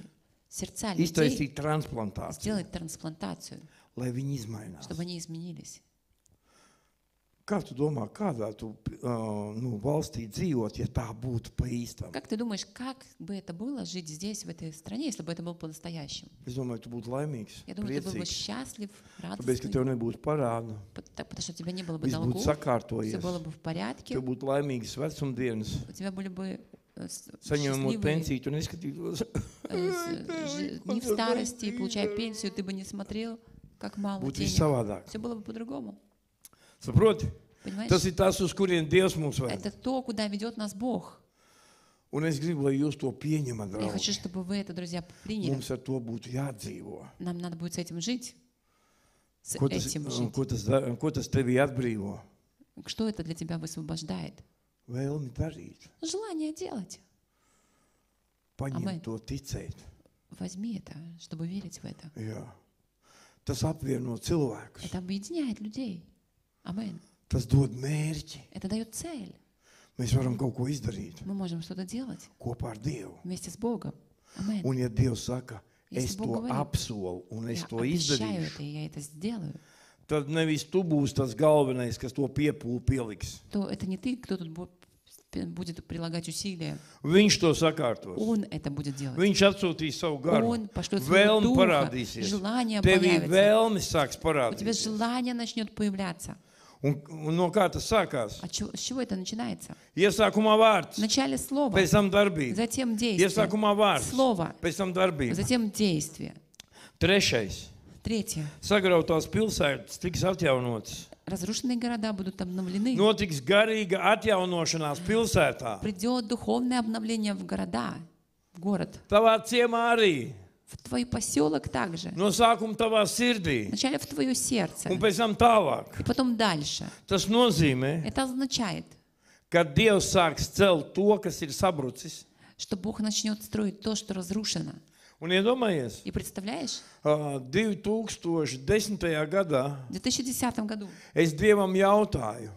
сердца людей
iztaisīt transplantāciju,
сделать трансплантацию,
lai viņi izmainās.
чтобы они изменились.
Kā tu domā, kādā tu valstī dzīvot, ja tā būtu pa īstam?
Как ты думаешь, как бы это было жить здесь, в этой стране, если бы это было по-настоящему?
Es domāju, tu būtu laimīgs,
Я думаю, ты был бы
priecīgs,
счастлив,
tāpēc, ka
радостный,
tev nebūtu parādu,
потому что у тебя не было бы
viss būtu
долгов, все
sakārtojies,
было бы в порядке,
tev būtu laimīgas vecumdienas,
у тебя были бы
saņemot
счастливые
pensiju, tu neskatītos.
дни в старости, получая пенсию, ты бы не смотрел, как мало
Būtu viss
денег.
savādāk.
Все было бы по-другому.
Saproti?
Понимаешь?
Tas ir tas, uz kurien Dievs mūs ved.
Это то, куда ведет нас Бог.
Un es gribu, lai jūs to pieņemat,
Я хочу,
draugi.
чтобы вы это, друзья, приняли.
Mums ar to būtu jādzīvo.
Нам надо будет с этим жить. С
Ko tas,
этим жить.
ko tas tevi atbrīvo?
Что это для тебя высвобождает?
Vēlmi darīt.
Желание делать.
Paņemt
Amen.
to ticēt.
Возьми это, чтобы верить в это.
Jā. Tas apvieno cilvēkus.
Это объединяет людей. Аминь.
Tas dod mērķi.
Это дает цель.
Mēs varam kaut ko izdarīt
Мы можем что-то делать
kopā ar Dievu.
вместе с Богом. Аминь.
Un ja Dievs saka, es
Если Бог
to
говорит,
apsolu un es
Я
to
обещаю
izdarīšu,
это, и я это сделаю,
tad nevis tu būsi tas galvenais, kas to piepūli pieliks.
то это не ты, кто тут будет прилагать усилия.
Viņš to sakārtos.
Он это будет делать.
Viņš atsūtīs savu garu.
Он пошлет своего
Vēlme
духа,
parādīsies.
желание
Tevī
появится.
vēlme sāks
У тебя
parādīties.
желание начнет появляться.
Un no kā tas sākās?
С чего это начинается?
Iesākumā vārds,
Вначале слово,
pēc tam darbība.
затем действие.
Iesākumā vārds,
Слово,
pēc tam darbība.
затем действие.
Trešais.
Третье.
Sagrautās pilsētas tiks atjaunotas.
Разрушенные города будут обновлены.
Notiks garīga atjaunošanās pilsētā.
Придет духовное обновление в города, в город.
Tavā ciemā arī.
В твой поселок также.
No sākuma tavā sirdī.
Вначале в твое сердце.
Un pēc tam tālāk.
И потом дальше.
Tas nozīmē,
Это означает,
ka Dievs sāks celt to, kas ir sabrucis.
что Бог начнет строить то, что разрушено.
Un iedomājies,
И представляешь,
2010. gadā
в 2010 году
es Dievam jautāju,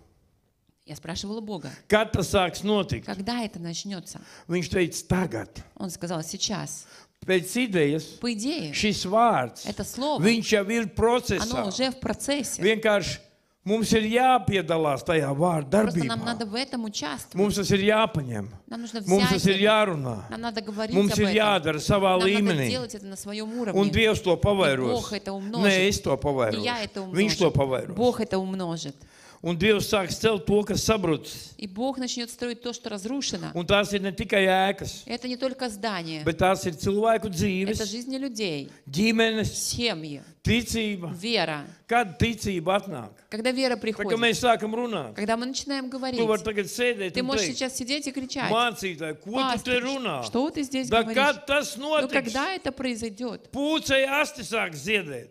я спрашивала Бога,
kad tas sāks notikt.
когда это начнется?
Viņš teica, tagad.
Он сказал, сейчас.
Pēc idejas
По идее,
šis vārds,
это слово,
viņš jau ir
оно
procesā.
уже в процессе.
Vienkārši mums ir jāpiedalās tajā vārda
Просто нам
darbībā.
надо в этом участвовать.
Mums tas ir jāpaņem.
Нам нужно
Mums
взять
tas ir
это.
jārunā.
Нам надо говорить
Mums
об
ir
этом.
jādara savā
Нам надо
līmenī.
делать это на своем
Un
уровне.
Dievs to pavairos.
Бог это умножит.
Nē, es to
Не
pavairošu.
я это
Viņš to
умножит.
pavairos.
Бог это умножит.
Un Dievs sāks celt to, kas sabrucis.
И Бог начнет строить то, что разрушено.
Un tās ir ne tikai ēkas,
Это не только здание.
bet tās ir cilvēku
Это
dzīves,
жизни людей,
ģimenes,
семьи,
ticība.
вера.
Kad ticība atnāk?
Когда вера
Tā kā
приходит,
mēs sākam runāt,
когда мы начинаем говорить,
tu vari tagad sēdēt
ты
un
можешь
teikt,
сейчас сидеть и кричать:
mācītāji, ko tu te
«Пастор,
runā?
что ты здесь
Da
говоришь?
kad tas
Ну
notiks?
когда это произойдет?
Pūcei asti sāk ziedēt.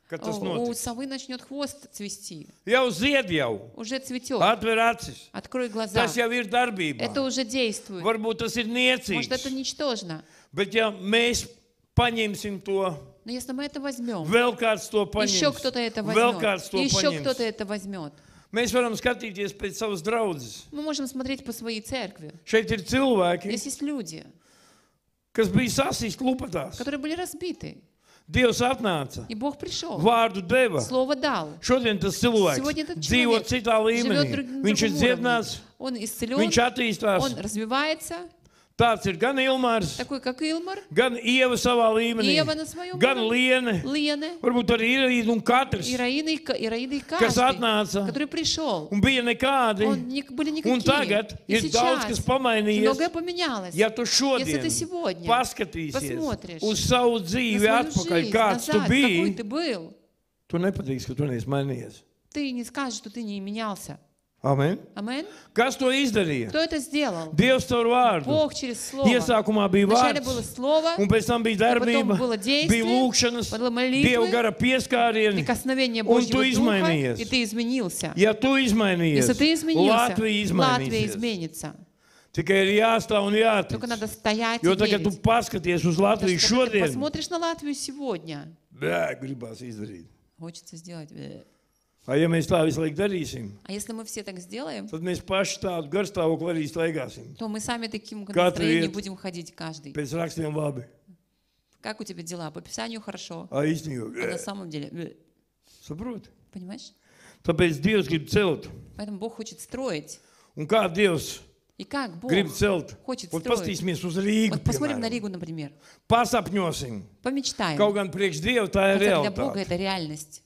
Kad tas
У
notiks?
совы начнет хвост цвести.
Jau zied jau.
Уже цветет.
Atver acis.
Открой глаза.
Tas jau ir darbībā.
Это уже действует.
Varbūt tas ir
Может, это
niecīgs.
ничтожно.
Bet ja mēs paņemsim to,
Но если мы это возьмем,
vēl kāds to
еще
paņems,
кто-то это
vēl kāds
возьмет,
to
еще кто-то
paņems.
это возьмет,
Mēs varam skatīties pēc savas draudzes.
мы можем смотреть по своей церкви.
Šeit ir cilvēki,
Здесь есть люди,
kas bija sasīsti lupatās.
которые были разбиты.
Dievs atnāca,
И Бог пришел,
vārdu deva.
Слово дал.
Šodien tas cilvēks
Сегодня этот
dzīvo
человек
citā
живет
līmenī. Viņš ir
другом
dziedināts,
уровне. Он исцелен,
viņš attīstās.
он развивается,
Tāds ir gan Ilmārs,
такой как Илмар,
gan Ieva savā līmenī,
Ева на своем
gan
уровне,
Liene,
Лене,
varbūt arī ir un katrs,
Ираина и
kas
каждый,
atnāca
который пришел.
un bija nekādi.
Были
Un
никакие.
tagad
И
ir daudz, kas
сейчас
pamainījies.
многое поменялось.
Ja tu
Если
šodien
ты сегодня
paskatīsies
посмотришь
uz savu
на
dzīvi
свою
atpakaļ,
жизнь,
kāds tu
назад, какой
biji,
ты был,
tu nepatīks, ka tu neesi mainījies.
ты не скажешь, что ты не менялся.
Amen.
Амин.
Kas to izdarīja?
Кто это сделал?
Dievs caur vārdu.
Бог через Слово.
Iesākumā bija
Вначале было
vārds,
Слово,
un pēc tam bija darbība,
потом было действие,
bija lūkšanas,
было молитвы,
Dieva gara pieskārieni.
прикосновение
Un tu
Божьего Духа,
izmainījies.
и ты изменился.
Ja tu izmainījies,
Если ты изменился,
Latvija
Латвия
izmainīsies.
изменится.
Tikai ir jāstāv un jātic.
Только надо стоять
Jo
и
tagad tu
верить.
paskaties uz
Потому
Latviju
что когда ты
šodien,
посмотришь на Латвию сегодня,
gribās izdarīt.
хочется сделать.
Vai ja mēs tā visu laiku darīsim,
А если мы все так сделаем,
tad mēs paši tādu garstāvokli arī staigāsim.
то мы сами таким
Katru
настроением
iet.
будем ходить каждый.
Pēc rakstiem labi.
Как у тебя дела? По Писанию хорошо,
A
а на
īstenībā.
самом деле,
Saproti?
понимаешь?
Tāpēc Dievs grib celt.
Поэтому Бог хочет строить.
Un kā Dievs
И как Бог
grib celt?
хочет
Un
строить?
paskatīsimies uz Rīgu,
Вот посмотрим на
piemēram.
Ригу, например.
Pasapņosim.
Помечтаем.
Kaut gan priekš Dieva tā ir
Хотя для Бога
realitāte.
это реальность.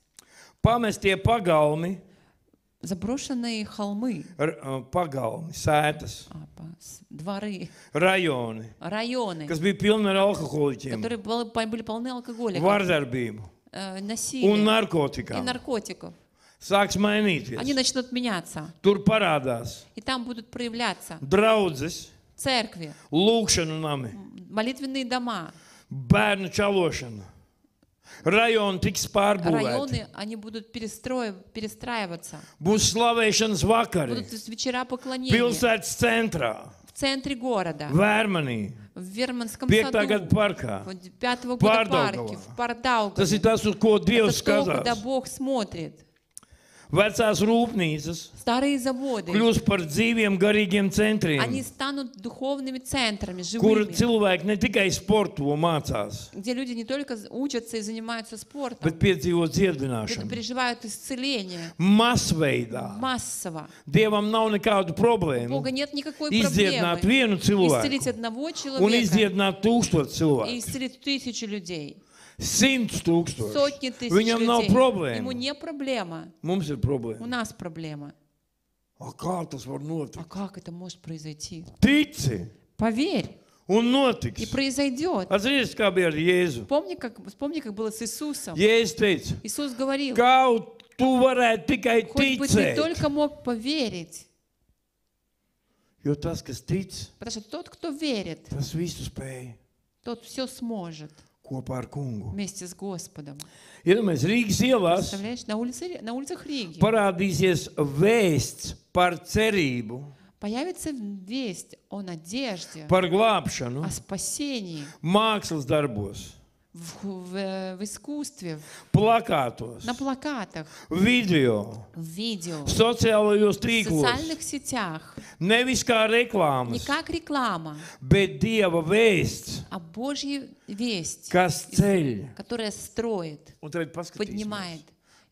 Pamestie pagalmi,
Заброшенные холмы,
pagalmi, sētas,
дворы,
rajoni,
районы,
kas bija pilni ar alkoholiķiem,
которые были полны алкоголя,
vardarbību un
насилия и
narkotikām.
наркотиков.
Sāks
Они
mainīties.
начнут меняться.
Tur parādās
И там будут проявляться
draudzes,
церкви,
lūkšanu nami,
молитвенные дома,
bērnu čalošana. Rajoni tiks pārbūvēti.
районы, они будут перестраиваться.
Būs slavēšanas vakari
Будут вечера поклонения
pilsētas centrā.
в центре города,
Vērmanī,
в Верманском
5.
саду,
gada parkā.
5-го года парке,
Pārdaugavā.
в Пардаугаве.
Tas ir tas, uz ko Dievs
Это то, куда
skatās.
Бог смотрит.
Vecās rūpnīcas
Старые заводы,
kļūs par dzīviem garīgiem centriem,
они станут духовными центрами,
kur
живыми,
cilvēki ne tikai sporto mācās,
где люди не только учатся и занимаются спортом,
bet piedzīvo
где
dziedināšanu.
переживают исцеление
Masveidā.
массово.
Dievam nav nekādu
У
problēmu
Бога нет никакой
izdziedināt
проблемы
vienu
исцелить
cilvēku
одного
un
человека
izdziedināt 1000
и
cilvēku.
исцелить 1000 людей,
100 000.
сотни тысяч
Viņam nav
людей. Ему
problēma.
не проблема,
Mums ir
у
problēma.
нас проблема.
A, kā tas var
А
notikt?
как это может произойти?
Tici
Поверь,
un
и
notiks.
произойдет.
Atcerieties, kā bija ar Jēzu.
Вспомни, как было с Иисусом.
Jēzus teica,
Иисус говорил,
kaut tu varētu tikai
хоть бы ты
ticēt.
только мог поверить.
Jo tas, kas tic,
Потому что тот, кто верит,
tas visu spēj
тот все сможет
kopā ar kungu.
вместе с Господом.
Iedomājieties, Rīgas ielās
Представляешь, на улицах Риги
parādīsies vēsts par cerību,
появится весть о надежде,
par glābšanu,
о спасении
mākslas darbos,
в искусстве,
plakātos,
на плакатах,
video,
в видео,
sociālajos
в
tīklos.
социальных сетях.
Nevis kā
Не
reklāmas,
как реклама,
bet Dieva vēsts,
а Божья весть,
kas ceļ.
которая строит,
Un tagad paskatīsimies,
поднимает.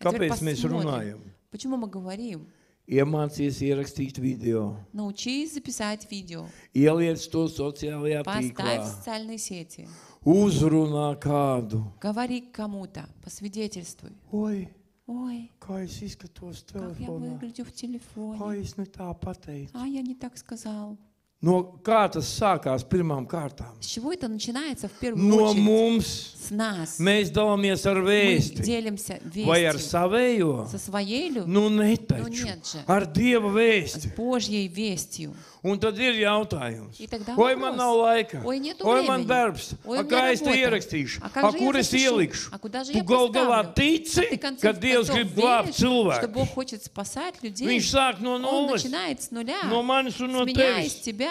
А теперь
kāpēc mēs
посмотрим,
runājam.
почему мы говорим?
Iemācies ierakstīt video,
Научись записать видео,
ieliec to sociālajā
поставь
tīklā,
в социальные сети,
uzrunā kādu.
говори кому-то, посвидетельствуй.
Oi,
Ой,
kā es izskatos
как я
telefonā?
выгляжу в телефоне.
Kā es ne tā pateicu?
А, я не так сказал.
No kā tas sākās pirmām kārtām?
С чего это начинается в первую
No
очередь?
mums
С нас.
mēs dalāmies ar
Мы
vēsti.
делимся
Vai ar
вестью.
savējo?
Со своей
Nu,
Ну,
netaču.
нет же.
Ar Dieva
с
vēsti.
Божьей вестью.
Un tad ir jautājums.
И тогда
Oi,
вопрос.
man nav laika.
Ой, нету
Oi, man
времени.
darbs.
Ой,
A
у меня
kā es to
работа.
ierakstīšu?
А как
A
же
kur
я
es
запишу?
ielikšu?
А куда же
Tu
я
gal galā
поставлю?
tici,
В конце
ka Dievs
концов,
grib glābt
веришь, что
cilvēku.
Бог хочет спасать людей?
Viņš sāk no
Он
nulles,
начинает с нуля,
no manis un no
с меня, из
tevis.
тебя.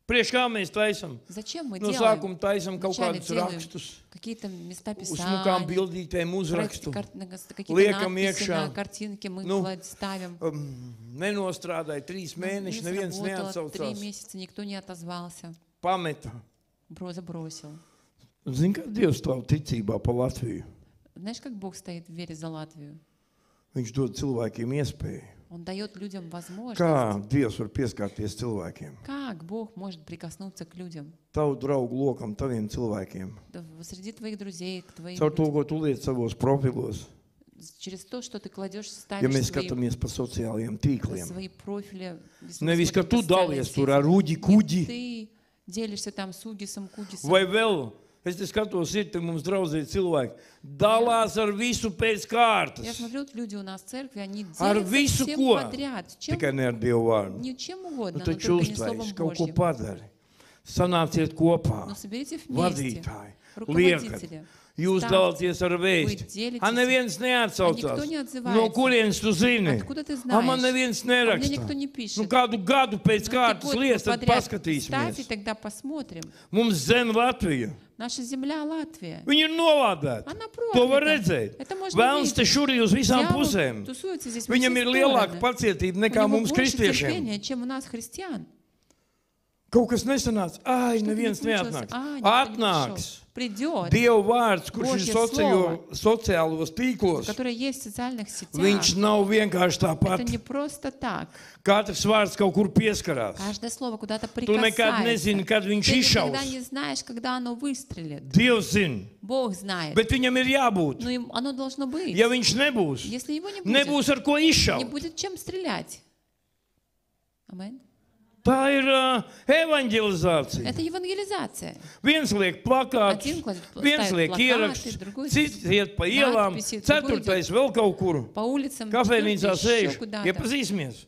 Priekš kā mēs taisam?
Зачем мы
No
делаем?
sākuma taisam kaut
Вначале
kādus
делаем
rakstus,
какие-то места
uz smukām
писания,
bildītēm uzrakstu.
какие-то
Liekam
надписи
iekšā.
на картинке мы
Nu,
ставим.
Nenostrādāja 3 mēnešus,
Не
neviens
сработало, 3
neatsaucās.
месяца никто не отозвался,
Pameta.
забросил.
Zini, kā Dievs stāv ticībā pa Latviju?
Знаешь, как Бог стоит в вере за Латвию?
Viņš dod cilvēkiem iespēju.
Он дает людям возможность.
Kā Dievs var pieskarties cilvēkiem?
Как Бог может прикоснуться к людям?
Tavu draugu lokam, taviem cilvēkiem.
Да, среди твоих друзей, к твоим
Caur to,
людям.
ko tu liec savos profilos,
Через то, что ты кладешь,
ja
ставишь
mēs
свои,
skatāmies pa sociālajiem tīkliem.
свои профили. если мы
Nevis, ka
смотрим
tu
по социальной
dalies
сети.
tur ar ruģi,
Не
kuģi.
ты делишься там с Угисом, Кугисом.
Vai vēl, es te skatos, ir te mums draudzīgi cilvēki, dalās ar visu pēc
Я
kārtas.
смотрю, люди у нас в церкви, они
Ar
делятся
visu
всем
ko?
подряд. Чем,
Tikai ne ar Dievu vārdu.
не чем
Nu,
угодно, но
taču
только не Словом
uztaisi, kaut ko
Божьим.
padari. Sanāciet kopā,
Но соберите вместе,
vadītāji, liekat.
руководители.
Jūs dalāties ar vēsti.
делитесь.
A neviens neatsaucās.
никто не отзывается.
No kurienes tu zini?
Откуда ты
A
знаешь?
man neviens
А мне
neraksta.
никто не пишет.
Nu, kādu gadu pēc
Ну, ты
kārtas
год
lietas, tad
подряд ставь, и
paskatīsimies.
тогда посмотрим.
Mums zem Latvija.
Наша земля Латвия.
Viņi ir novādēti.
Она
To var
проклята.
redzēt.
Это можно
Vēlns te
видеть.
šurī uz visām
Дьявол
pusēm.
тусуется здесь во
Viņam
все
ir lielāka
стороны.
pacietība
У
nekā
него
mums,
больше
kristiešiem.
терпения, чем у нас, христиан.
Kaut kas nesanāca. Ai,
Что-то не
neviens
получилось.
neatnāks.
А, никто не
Atnāks.
пришел. Придет,
Dieva vārds, kurš ir
Божье
sociālos tīklos,
которое есть в социальных сетях.
viņš nav vienkārši tāpat.
Это не просто так.
Katrs vārds kaut kur pieskarās.
Каждое слово куда-то
Tu nekad nezini,
прикасается.
kad viņš
Ты никогда
izšaus.
не знаешь, когда оно выстрелит.
Dievs zina,
Бог знает.
bet viņam ir jābūt.
Но оно должно быть.
Ja viņš nebūs,
Если его не будет,
nebūs ar ko
не
izšaut.
будет чем стрелять. Амен.
Tā ir evanģelizācija.
Это евангелизация.
Viens liek plakātus,
Один кладет,
viens
ставит
liek
плакаты,
ierakstus,
другой
cits iet pa ielām,
надписи, другой
ceturtais vēl kaut kur.
По улицам,
Kafejnīcā
еще
sēž,
куда-то.
iepazīsimies.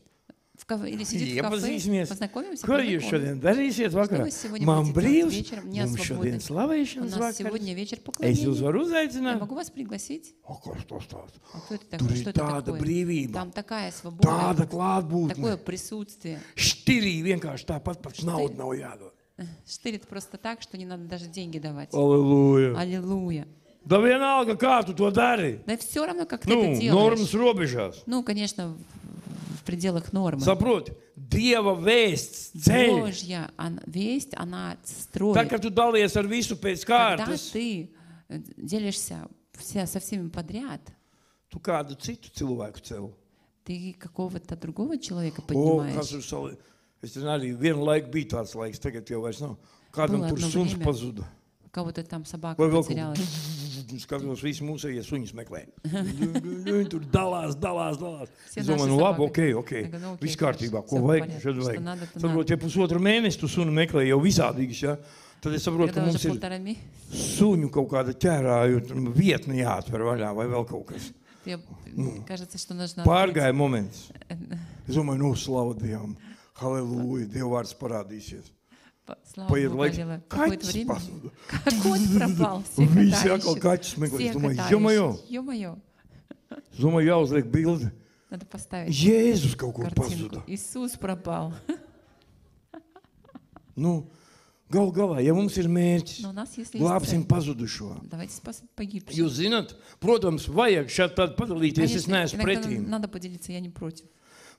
В или сидит в кафе,
Iepazīsimies.
познакомимся,
Ko jūs šodien darīsiet
Что
vakarā?
вы сегодня
Man
будете делать
brīvs,
вечером? Не
mums šodien
свободны. У
slavēšanas
нас
vakars.
сегодня вечер
Es jūs
поклонения.
varu
Я
uzaicināt?
могу вас пригласить?
O, kas tas tāds?
А кто это
Tur
такой?
ir
Что это
tāda
такое?
brīvība,
Там такая свобода,
tāda klātbūtne.
такое присутствие.
Štirī vienkārši tāpat pat naudu nav jādod.
Штырит просто так, что не надо даже деньги давать.
Aleluja.
Аллилуйя.
Da vienalga, kā tu to dari.
Да все равно, как ты
Nu,
это делаешь.
normas robežās.
Ну, конечно, в пределах нормы.
Saproti, Dieva vēsts ceļ.
Божья весть, она
Tā,
строит.
ka tu dalies ar visu pēc
Когда
kārtas,
ты делишься со всеми подряд,
tu kādu citu cilvēku cel.
ты какого-то другого человека
O, kas
поднимаешь.
ir sali... Es tur arī vienu laiku biju tāds laiks, tagad jau vairs nav. Kādam
Было
tur
одно
suns
время.
pazuda.
У kого-то там собака
Vai vēl
потерялась.
Skatos, visi mūsējie suņus meklē. Tur dalās.
Все
Es
наши
domāju, nu labi,
собаки.
ok.
Я говорю, ну, окей,
Viss kārtībā,
всё
ko
в
vajag,
порядке,
šad
что
vajag.
надо, то
Saprotu, ja pusotru mēnesi tu sunu meklē jau visādīgas, ja? Tad es saprotu, ka
Когда
mums
уже
ir
1,5 месяца,
suņu kaut kāda ķērāju vietne jāatver vaļā vai vēl kaut kas.
кажется, что нужно
Pārgāja moments. Es domāju, nu, slavu Dievam. Halleluja, Dieva vārds parādīsies.
Слава
Paiet
Богу,
laiks,
дело какое-то
kaķis
время.
pazuda.
Кот пропал, все
Visi
кота
atkal
ищут.
kaķis meklē.
Все
Es domāju,
кота
jo-majo.
ищут. Ё-моё,
Es domāju, jāuzliek bildi.
надо поставить
Jēzus kaut kur
картинку.
pazuda.
Иисус пропал.
Nu, gal galā, ja mums ir mērķis,
Но у нас, если есть
glābsim
цель,
pazudušo.
давайте спасем погибших.
Jūs zināt, protams, vajag šādi tad padalīties, es
Конечно,
neesmu
иногда
pretīm.
надо поделиться, я не против.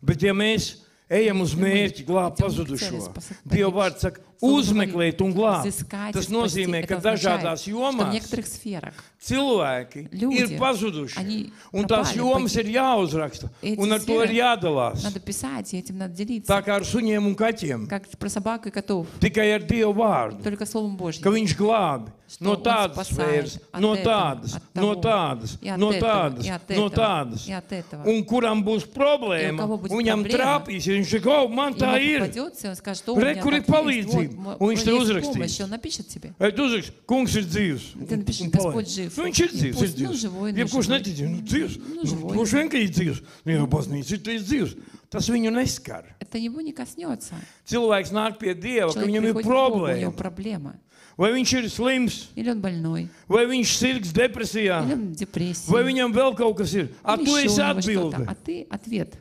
Bet ja mēs ejam uz mērķi glābt pazudušo, Dieva vārds saka, uzmeklēt un glābt. Tas nozīmē, ka dažādās
Что в
jomās
некоторых сферах
cilvēki
Люди,
ir pazuduši.
они
Un tās
пропали,
jomas ir jāuzraksta.
Эти
Un ar to ir
сферы
jādalās.
надо писать, и этим надо делиться.
Tā kā ar suņiem un kaķiem.
Как про собак и котов,
Tikai ar Dievu vārdu.
только Словом Божьим.
Ka viņš glābi
Что
no
он
tādas
спасает
sfēras,
от
no
этого,
tādas,
от
no
того,
tādas,
и от
no
этого,
tādas,
и от
no
этого,
tādas.
и от этого.
Un kuram būs
И у
problēma,
кого будет
viņam
проблема,
trāpīs, ja viņš saka, o, man tā
Ему
ir.
попадется, и он скажет, что у меня
Re, kur ir
так есть,
palīdzība?
вот,
Un viņš te
есть
uzrakstīs.
помощь, и он напишет тебе.
Vai tu uzraksti, kungs ir dzīvs?
Ты напиши,
Un
Господь
paliek.
жив.
Nu, viņš ir
И
dzīvs, ir
пусть, ну,
dzīvs.
живой, ну,
Jebkurš
живой.
netic, nu, dzīvs.
Nu,
Nu,
живой.
droši vien, ka ir dzīvs. Nu, jau baznīca ir dzīvs. Tas viņu neskar.
Это его не коснется.
Cilvēks nāk pie Dieva, ka
Человек
viņam ir
приходит к Богу, у него
problēma.
проблема.
Vai viņš ir slims,
Или он больной,
vai viņš sirgs depresijā,
или он в депрессии.
vai viņam vēl kaut kas ir. A,
или
tu
еще
esi
у него что-то.
atbilde.
А ты ответ.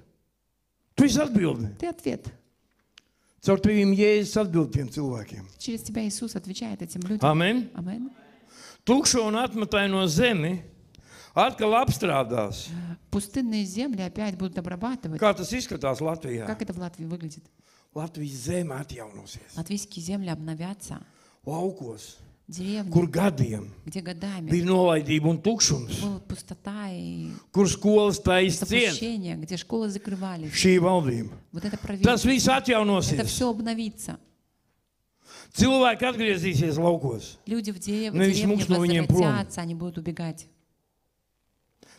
Tu esi atbilde.
Ты ответ.
Caur tevīm Jēzus atbild tiem cilvēkiem.
Через тебя Иисус отвечает этим людям.
Amen.
Амен.
Tukšo un atmetaino zemi atkal apstrādās.
Пустынные земли опять будут обрабатывать.
Kā tas izskatās Latvijā?
Как это в Латвии выглядит?
Latvijas zeme atjaunosies.
Латвийские земли обновятся.
Laukos,
Деревни,
kur gadiem
где годами
bija nolaidība un tukšums,
была пустота и
kur skolas taisa ciet.
запущение, где школы закрывались.
Šī valdība.
Вот это
Tas
правительство.
viss
Это
atjaunosies.
все обновится.
Cilvēki atgriezīsies laukos.
Люди в
Nevis
деревне
mums no viņiem prom.
возвратятся, они будут убегать.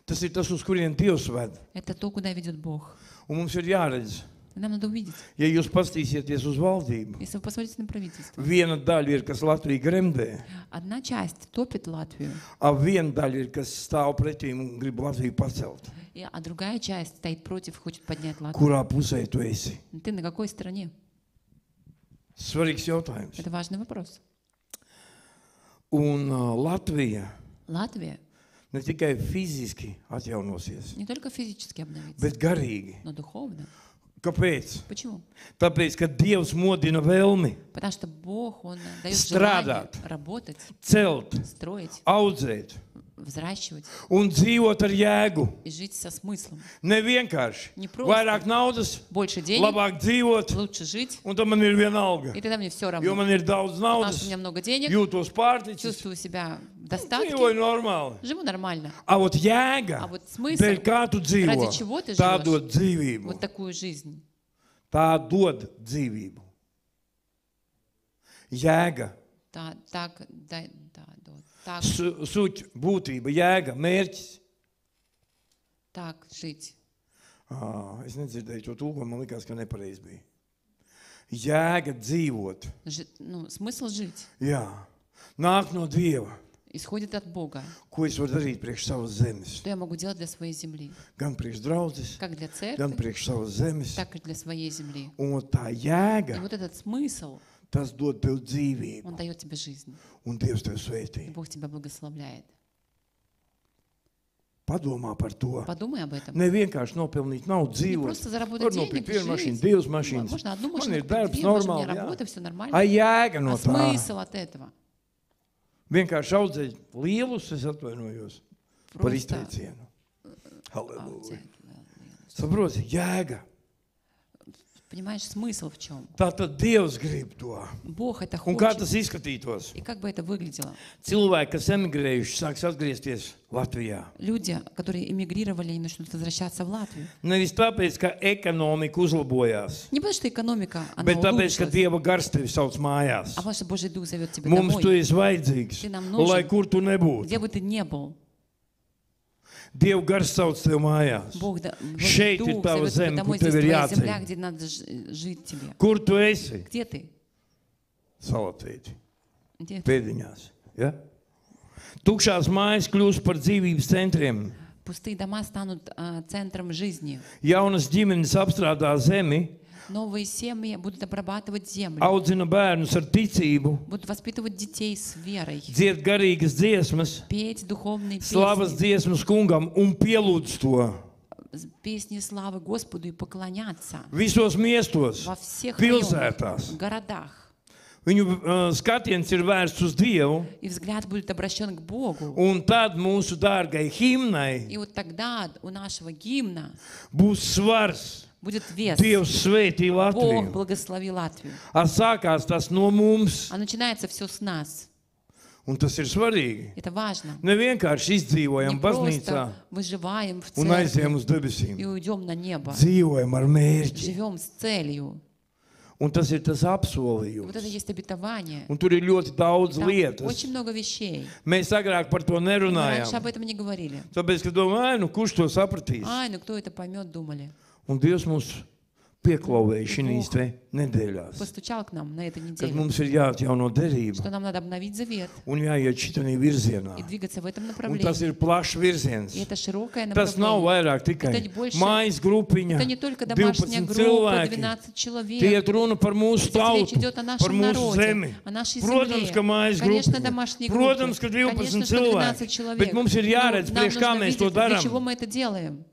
Tas ir tas, uz kurien Dievs ved.
Это то, куда ведет Бог.
Un mums ir jāredz,
И нам надо увидеть.
ja jūs paskatīsieties uz valdību.
Если вы посмотрите на правительство,
Viena daļa ir, kas Latviju gremdē,
одна часть топит Латвию,
a viena daļa ir, kas stāv pretīm un grib Latviju pacelt.
а другая часть стоит против, хочет поднять Латвию.
Kurā pusē tu esi?
Ты на какой стороне?
Svarīgs jautājums.
Это важный вопрос.
Un Latvija
Латвия
ne tikai fiziski atjaunosies,
не только физически обновится,
bet garīgi.
но духовно.
Kāpēc?
Почему?
Tāpēc, ka Dievs modina vēlmi
Потому что Бог, Он дает
Страдать.
желание работать,
celt,
строить,
audzēt
взращивать
un dzīvot ar jēgu.
и жить со смыслом.
Ne vienkārši.
Не просто.
Vairāk naudas,
Больше денег,
labāk dzīvot,
лучше жить,
un tam man ir viena alga.
и тогда мне все
Jo
равно.
man ir daudz
Потому
naudas,
что у меня много денег,
jūtos pārticis,
чувствую себя в достатке,
dzīvoju normāli.
живу нормально.
A, ot jēga,
А вот смысл,
dēļ kā tu dzīvo,
ради чего ты
tā
живешь,
dod dzīvību.
вот такую жизнь.
Tā dod dzīvību. Jēga,
Так
suķ, būtība, jēga, mērķis.
жить.
Es nedzirdēju to tulkojumu, man likās, ka nepareizi bija. Jēga dzīvot.
Смысл жить.
Jā, nāk no Dieva.
исходит от Бога.
Ko es varu darīt priekš savas zemes?
Что я могу делать для своей земли?
Gan priekš draudzes,
Как для
gan
церкви,
priekš savas zemes.
так и для своей земли.
Un tā
И
jēga,
вот этот смысл,
tas dod tev dzīvību.
он dает тебе жизнь.
Un Dievs tev
И
svētī.
Бог тебя благословляет.
Padomā par to.
Подумай об этом.
Ne vienkārši nopelnīt naudu,
Не
dzīvot.
просто заработать
Var
денег
nopirkt
и
vienu mašīnu,
жить.
divas mašīnas.
Можно одну
Man
машину
ir
купить,
darbs
две, может, у меня
normāli.
работа,
Jā.
все нормально.
Ai, jēga no
А
tā.
смысл от этого?
Vienkārši audzēt lielus, es atvainojos par
Просто
izteicienu. Halleluja.
взять,
Saproti, jēga.
понимаешь, смысл в чем?
Tātad Dievs grib to.
Бог это
Un kā
хочет.
tas izskatītos?
И как бы это выглядело?
Cilvēki, kas emigrējuši, sāks atgriezties Latvijā.
Люди, которые эмигрировали, они начнут возвращаться в Латвию.
Nevis tāpēc, ka ekonomika uzlabojās,
Не потому, что экономика, она
bet tāpēc, ka
улучшилась,
Dieva gars tevi sauc mājās.
а потому что Божий Дух зовет тебя
Mums tu
домой.
esi vajadzīgs,
Ты нам нужен.
lai kur tu nebūtu.
Где бы ты ни был,
Dieva gars sauc tevi mājās.
Бог,
Šeit
Божий
ir
Дух
tava
зовет тебя
zeme,
домой.
kur
Здесь
tev ir
твоя земля,
jāceļ.
где надо жить тебе.
Kur tu esi?
Где ты?
Salatīti,
Где ты?
pēdiņās. Ja? Tukšās mājas kļūst par dzīvības centriem.
Пустые дома станут центром жизни.
Jaunas ģimenes apstrādā zemi,
Новые семьи будут обрабатывать землю,
audzina bērnus ar ticību,
будут воспитывать детей с верой,
dzied garīgas dziesmas,
петь духовные
slavas
песни,
dziesmas kungam un pielūdz to
песни славы Господу и поклоняться
visos miestos,
во всех
pilsētās.
районах, городах.
Viņu skatiens ir vērsts uz Dievu,
И взгляд будет обращен к Богу.
un tad mūsu dārgai himnai
И вот тогда у нашего гимна
būs svars.
будет вес.
Dievs svētī
Бог
Latviju.
благослови Латвию.
Sākās tas no mums,
А начинается все с нас.
un tas ir svarīgi.
Это важно.
Ne vienkārši
Не
izdzīvojam baznīcā
просто выживаем в
un aizējam
церкви
uz debesīm.
и уйдем на небо.
Dzīvojam ar mērķi.
Живем с целью.
Un tas ir tas
И вот это
apsolījums.
есть обетование.
Un tur ir ļoti daudz
Там
lietas.
очень много вещей.
Mēs agrāk par to
Мы раньше
nerunājām.
об этом не говорили.
Tāpēc, ka domāju, nu kurš to sapratīs?
Ай, ну кто это поймет, думали.
Un Dievs mums pieklauvēja šīs te nedēļās,
Постучал к нам на этой
kad
неделе,
mums ir jāatjauno
что
derība
нам надо обновить завет
un jāiet šitanī virzienā.
и двигаться в этом
Un tas
направлении.
ir plašs virziens.
И это широкое
Tas nav
направление.
vairāk tikai
Это больше-
mājas grupiņa,
Это не только домашняя
12
группа,
cilvēki.
12
Tie
человек.
iet runa par mūsu
Здесь речь
tautu,
идет о
par
нашем
mūsu
народе,
zemi.
о нашей
Protams, ka
земле.
mājas
Конечно,
grupiņa.
домашние группы.
Protams, ka 12
Конечно, 112
cilvēki.
человек.
Bet mums ir
Но
jāredz,
нам
priekš kā
нужно
mēs to
видеть, для чего
darām.
мы это делаем.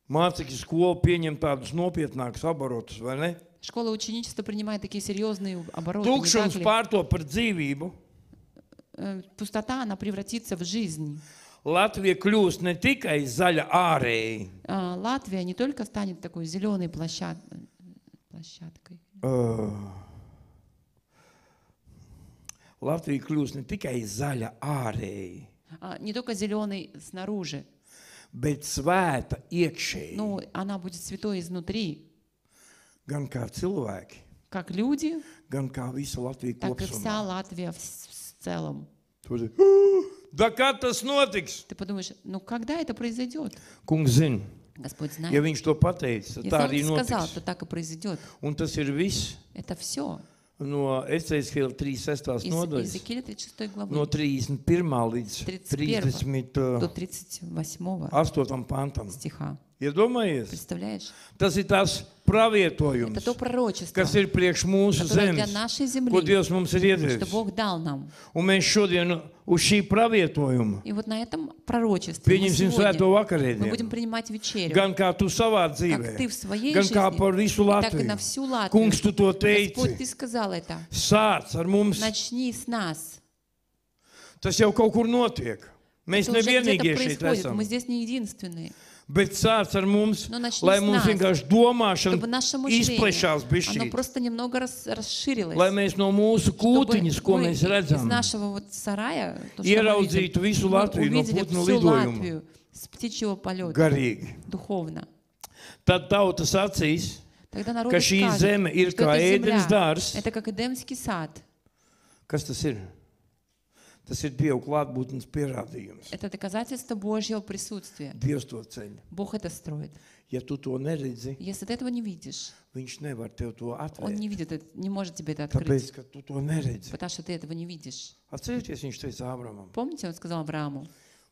Mācekļu skola pieņem tādus nopietnākus abarotus, vai ne?
Школа ученичества принимает такие серьезные обороты. Не так
Tukšums
ли?
pārto par dzīvību.
Пустота, она превратится в жизнь.
Latvija kļūst ne tikai zaļa ārēji.
Латвия не только станет такой зеленой площадкой.
Latvija kļūst ne tikai zaļa ārēji,
Не только зеленой снаружи,
bet svēta iekšēji.
но она будет святой изнутри.
Gan kā cilvēki,
Как люди,
gan kā visa Latvija
так и вся
kopumā.
Латвия в целом.
Da kad tas notiks?
Ты подумаешь, ну когда это произойдет?
Kungs zina,
Господь
ja
знает.
viņš to pateica, tad
Если
tā
он
arī
сказал,
notiks.
то так и произойдет.
Un tas ir viss
Это все.
no Ecēshiela 36.
Из
nodaļas,
Иезекииля 36 главы
no 31. līdz
31. до
38.
38
pantam.
стиха.
Iedomājies,
Представляешь?
tas ir tās pravietojums,
Это то пророчество,
kas ir priekš mūsu
которое для
zemes,
нашей
ko
земли,
Dievs mums ir
что
iedevis.
Бог дал нам.
Un mēs šodien uz šī pravietojuma
И вот на этом пророчестве мы
pieņemsim
сегодня
svēto
мы
vakarēdienu.
будем принимать вечерю.
Gan kā tu savā
Как
dzīvē,
ты в своей
gan
жизни,
kā par visu
и так и на
Latviju.
всю Латвию.
Kungs, tu to
Господь,
teici.
ты сказал это.
Sāc ar mums.
Начни с нас.
Tas jau kaut kur notiek. Mēs
Это уже где-то
nevienīgie šeit
происходит.
esam.
Мы здесь не единственные.
Bet sāc ar mums,
Nu, начни
lai
с
mums
нас,
vienkārši domāšana
Чтобы наше мышление,
izplešās
оно
bišķīt.
просто немного расширилось.
Lai mēs no mūsu
Чтобы
kūtiņas, ko
мы
mēs
из
redzam,
нашего вот сарая, то, что мы
ieraudzītu
видим,
visu
мы
Latviju no
увидели
putnu
всю
lidojuma.
Латвию с птичьего полета,
Garīgi.
духовно.
Tad tauta sacīs,
Тогда народ
ka šī zeme ir
что
kā
эта
ēdens
земля,
dārs.
это как Эдемский сад.
Kas tas ir? Tas ir Dieva klātbūtnes pierādījums.
Это доказательство Божьего присутствия.
Dievs to ceļ.
Бог это строит.
Ja tu to neredzi,
Если ты этого не видишь,
viņš nevar tev to
Он
atvērt.
не видит, не может тебе это открыть,
Tāpēc, ka tu to neredzi.
потому что ты этого не видишь.
Atcerieties, viņš teica Ābramam,
Помните, Он сказал Аврааму,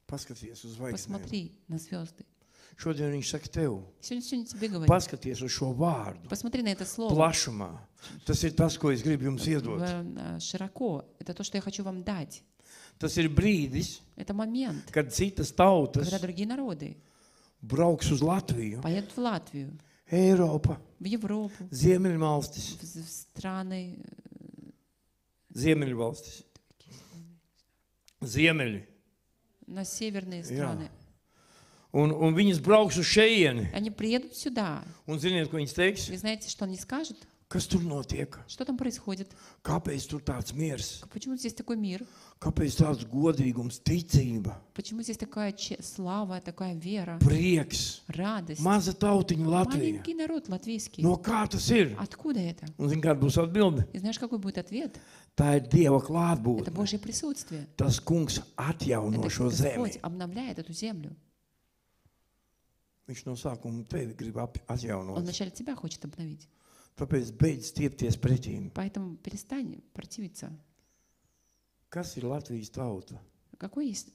paskaties uz zvaigznēm.
посмотри на звезды.
Šodien viņš saka tev,
Сегодня тебе говорит,
paskaties uz šo vārdu.
посмотри на это слово
Plašumā. Tas ir tas, ko es gribu jums iedot.
широко. Это то, что я хочу вам дать.
Tas ir brīdis,
Это момент,
kad citas tautas
когда другие народы
brauks uz Latviju,
поедут в Латвию,
Eiropa,
в Европу,
Ziemeļvalstis,
в страны,
Ziemeļvalstis, Ziemeļi.
на северные
Jā.
страны.
Un viņas brauks uz šejieni.
Они приедут сюда.
Un ziniet, ko viņas teiks?
Вы знаете, что они скажут?
Kas tur notiek?
Что там происходит?
Kāpēc tur tāds miers?
Почему здесь такой мир?
Kāpēc tāds godīgums, ticība,
Почему здесь такая слава, такая вера,
prieks?
радость?
Maza tautiņa Latvija.
Маленький народ латвийский.
No kā tas ir?
Откуда это?
Un zini, kāda būs atbilde?
И знаешь, какой будет ответ?
Tā ir Dieva
Это
klātbūtne.
Божье присутствие.
Tas kungs atjauno
Это
šo zemi.
Господь обновляет эту землю.
Viņš no sākuma tevi grib
Он
atjaunot.
вначале тебя хочет обновить.
Tāpēc beidz stiepties pretīm.
Поэтому перестань противиться.
Kas ir Latvijas tauta?
Кто есть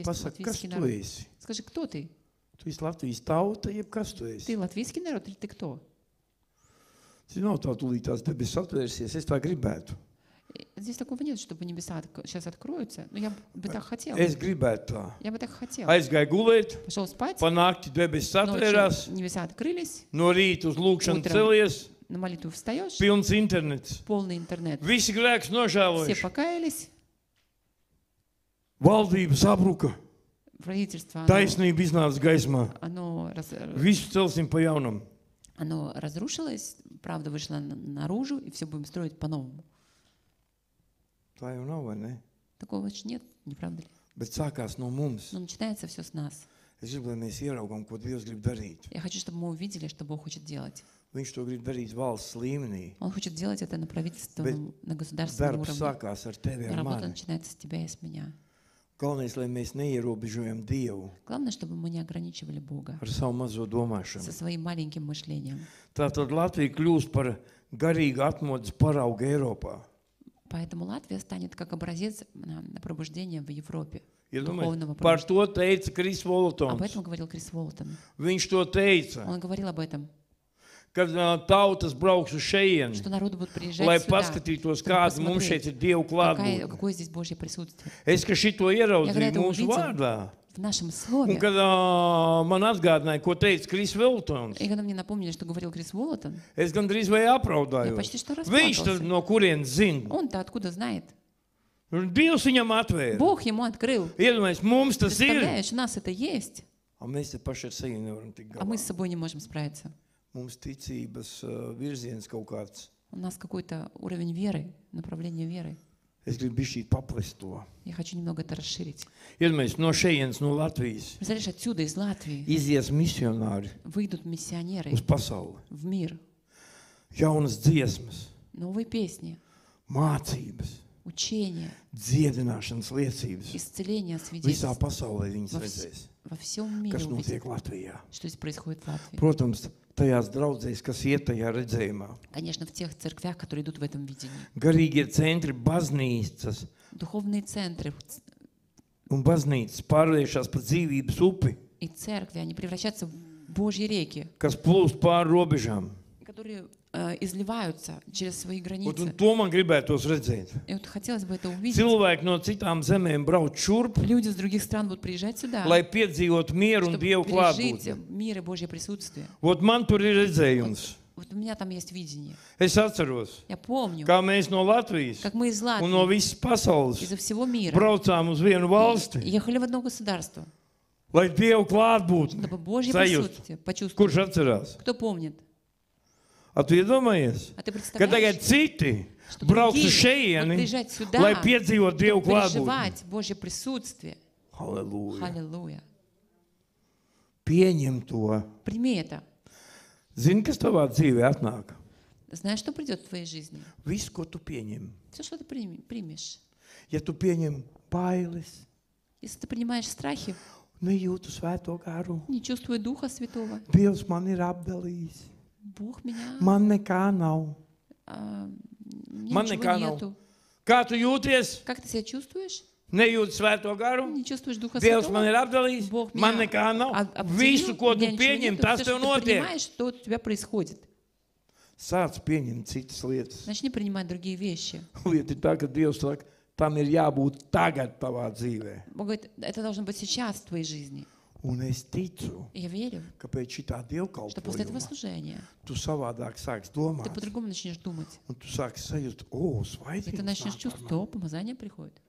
Pasaka, kas
латвийский
tu
народ?
esi?
Скажи, кто ты?
Tu esi Latvijas tauta, jeb kas tu esi?
Ты латвийский народ или ты кто?
Tas nav tā tūlīt tās debesis atvērsies, es tā gribētu.
Здесь такого нет, чтобы небеса сейчас откроются. Но я бы так хотела.
Es gribētu tā.
Я бы так хотела.
Aizgāju gulēt,
Пошел спать,
pa nakti debesis atvērās,
ночью небеса открылись,
no rīta uz lūkšanu
Утром.
celies,
на молитву встаешь,
pilns internets.
полный интернет.
Visi grēks
Все
nožēlojuši.
покаялись,
Valdība sabruka,
правительство,
taisnība iznāca gaismā. Visu celsim pa jaunam.
оно разрушилось, правда вышла наружу, и все будем строить по-новому.
Tā jau nav, vai ne?
Такого же нет, не правда ли?
Bet sākās no mums.
Но начинается все с нас.
Es gribu, lai mēs ieraugām, ko Dievs grib darīt.
Я хочу, чтобы мы увидели, что Бог хочет делать.
Viņš to grib darīt valsts līmenī.
Он хочет делать это на правительственном, на государственном
Darbs
уровне.
sākās ar tevi,
И
ar
работа
mani.
начинается с тебя и с меня.
Galvenais, lai mēs neierobežojam Dievu
Главное, чтобы мы не ограничивали Бога
ar savu mazo domāšanu.
со своим маленьким мышлением.
Tātad Latvija kļūst par garīgu atmodas paraugu Eiropā.
Поэтому Латвия станет как образец на пробуждение в Европе.
Ja
Духовного
par
пробуждения.
to teica Kris
Об
Volotons.
этом говорил Крис Уолтон.
Viņš to teica,
Он говорил об этом,
kad tautas brauks uz šejieni,
что народы будут
lai
приезжать сюда,
paskatītos,
чтобы
kāda mums
посмотреть,
šeit ir Dieva klātbūtne.
какое здесь Божье присутствие.
Es, ka šito ieraudzīju
Ja
mūsu
увидел.
vārdā,
В нашем
un
слове.
kad man atgādināja, ko teica Kris Volotons,
И когда мне напомнили, что говорил Крис Уолтон,
es gandrīz vai
я
apraudājos.
почти что
Viņš tad
расплакался.
no kurienes zina?
Он-то откуда знает?
Dievs viņam atvēra.
Бог ему открыл.
Iedomājies, mums tas ir.
Представляешь, у нас это есть,
Un mēs te paši ar sevi nevaram tikt
а мы
galā.
с собой не можем справиться.
Mums ticības virziens kaut kāds.
У нас какой-то уровень веры, направление веры.
Es gribu bišķīt paplest to.
Я хочу немного это расширить.
Iedomājies, no šejienes, no Latvijas
Представляешь, отсюда, из Латвии,
izies misionāri
выйдут миссионеры
uz pasauli.
в мир.
Jaunas dziesmas,
Новые песни,
mācības,
учения,
dziedināšanas liecības.
исцеления,
Visā
свидетельств
pasaulē viņas
во,
redzēs,
во всем мире
kas
увидят,
notiek Latvijā.
что здесь происходит в Латвии.
Protams, tajās draudzēs, kas iet tajā redzējumā.
Конечно, в тех церквях, которые идут в этом видении.
Garīgie centri, baznīcas
Духовные центры
un baznīcas pārvēršas par dzīvības upi,
и церкви, они превращаются в Божьи реки,
kas plūst pāri robežām.
которые изливаются через свои
Un
границы.
to man gribētos redzēt.
И вот хотелось бы это увидеть.
Cilvēki no citām zemēm brauc šurp,
Люди с других стран будут приезжать сюда,
lai piedzīvotu mieru un
чтобы
Dievu
пережить
klātbūtni.
мир и Божье присутствие.
Ot man tur ir redzējums.
Вот у меня там есть видение.
Es atceros,
Я помню,
kā mēs no Latvijas
как мы из
un no
Латвии,
visas pasaules
изо всего мира
braucām uz vienu valsti,
ехали в одно государство,
lai Dievu klātbūtni
чтобы Божье
sajust.
присутствие почувствовать.
Kurš atcerās?
Кто помнит?
A tu iedomājies,
А ты
ka tagad
представляешь,
citi
что
brauc uz
другие будут
šejieni,
приезжать сюда,
lai piedzīvotu Dievu
чтобы
klātbūtni.
переживать Божье присутствие.
Halleluja.
Аллилуйя.
Pieņem to.
Прими это.
Zini, kas tavā dzīvē atnāk?
Знаешь, что придет в твоей жизни?
Viss, ko tu pieņem.
Все, что ты примешь.
Ja tu pieņem bailes,
Если ты принимаешь страхи,
nejūtu svēto garu,
не чувствуя Духа Святого,
Dievs man ir apdalījis.
Бог меня,
Man nekā nav.
мне
Man
ничего
nekā nav.
нету.
Kā tu jūties?
Как ты себя чувствуешь?
Nejūti svēto garu.
Не чувствуешь Духа
Dievs man
Святого?
ir apdalījis.
Бог
Man
меня
nekā nav.
обделил,
Visu, ko
у
tu
меня ничего
pieņem,
нету.
tas
Всё,
tev
что ты
notiek.
принимаешь, что у тебя происходит.
Sāc pieņemt citas lietas.
Начни принимать другие вещи.
Lieta ir tā, ka Dievs saka, tam ir jābūt tagad tavā dzīvē.
Бог говорит, это должно быть сейчас в твоей жизни.
Un es ticu,
И я верю,
ka pēc šitā
что после этого
dievkalpojuma
служения
tu savādāk sāks
ты
domāt.
по-другому начнешь думать.
Un tu sāksi sajust, o,
И ты
svaidījums
начнешь
nāk par
чувствовать,
mani.
о, помазание приходит.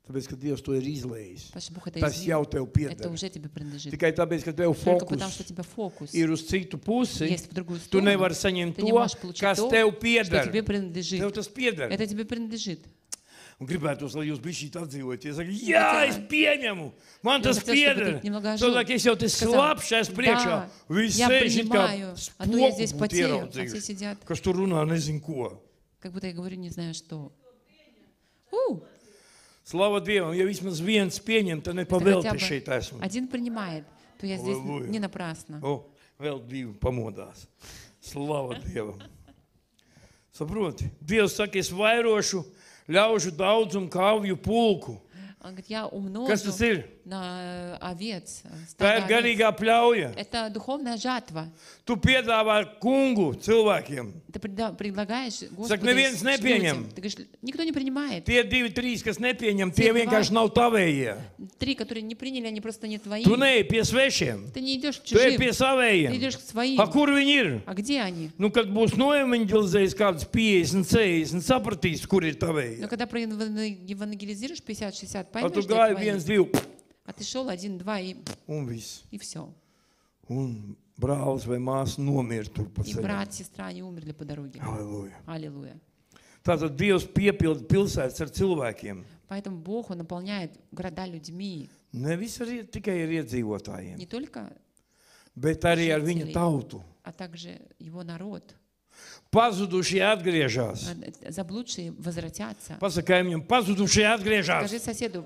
Tāpēc, ka Dievs to ir izlējis.
Потому что Бог это
Tas
излил.
jau tev
Это
pieder.
уже тебе принадлежит.
Tikai tāpēc, ka tev
Только потому,
fokus
что у тебя фокус
ir uz citu pusi,
есть в другую
tu
сторону.
nevari saņemt
Ты не
to,
можешь получить
kas
то,
tev
что
pieder.
тебе принадлежит.
Tev tas pieder.
Это тебе принадлежит.
Un gribētos, lai jūs bišķīt atdzīvoties. Saka, jā, es pieņemu. Man tas
хотел, чтобы
pieder.
ты немного ожил.
Cilvēki, es jau te
Сказал,
slapšais priekšā.
да,
Visi
я
sēž it kā
принимаю, а то я здесь
spoku būtu
потею, а все
ieraudzījuši.
сидят,
Kas tur runā, nezinu ko.
как будто я говорю, не знаю что.
Slava Dievam, ja vismaz viens pieņem, tad
Если хотя
nepavēlti
бы
šeit esmu.
один принимает, то я здесь
Аллилуйя.
не напрасно.
O, vēl divi pamodās. Slava Dievam. Saproti? Dievs saka, es vairošu ļaužu daudzumu kāvju pulku.
Он говорит, я
Kas tas
умножу
ir?
на овец.
Tā ir
стадо овец.
garīgā pļauja.
Это духовная жатва.
Tu piedāvā kungu cilvēkiem.
Ты предлагаешь
Saka, neviens
Господу
nepieņem.
людям. Ты говоришь, никто не принимает.
Tie 2, 3, kas nepieņem,
Tie
tie vienkārši nav tavējie.
3, которые не приняли, они просто не твои.
Tu neej pie svešiem,
Ты не идешь к
tu ej
чужим,
pie
ты
savējiem.
идешь к своим.
A kur viņi ir?
А где они?
Nu, kad būs noevanģelizējis kāds 50, 60, sapratīs, kur ir tavējie.
Но когда евангелизируешь 50-60,
A
поймешь,
tu
где
gāji
твои.
1, 2
А ты шел 1-2
un viss.
и все.
Un brālis vai māsa nomira tur pa
И
ceļam.
брат, сестра, они умерли по дороге.
Halleluja.
Аллилуйя.
Tātad Dievs piepilda pilsētas ar cilvēkiem.
Поэтому Бог, Он наполняет города людьми.
Nevis tikai ar iedzīvotājiem,
Не только,
bet arī ar viņa tautu.
а также Его народ.
Pazudušie atgriežas.
Заблудшие возвратятся.
Pasaka viņam, pazudušie atgriežas.
Скажи соседу,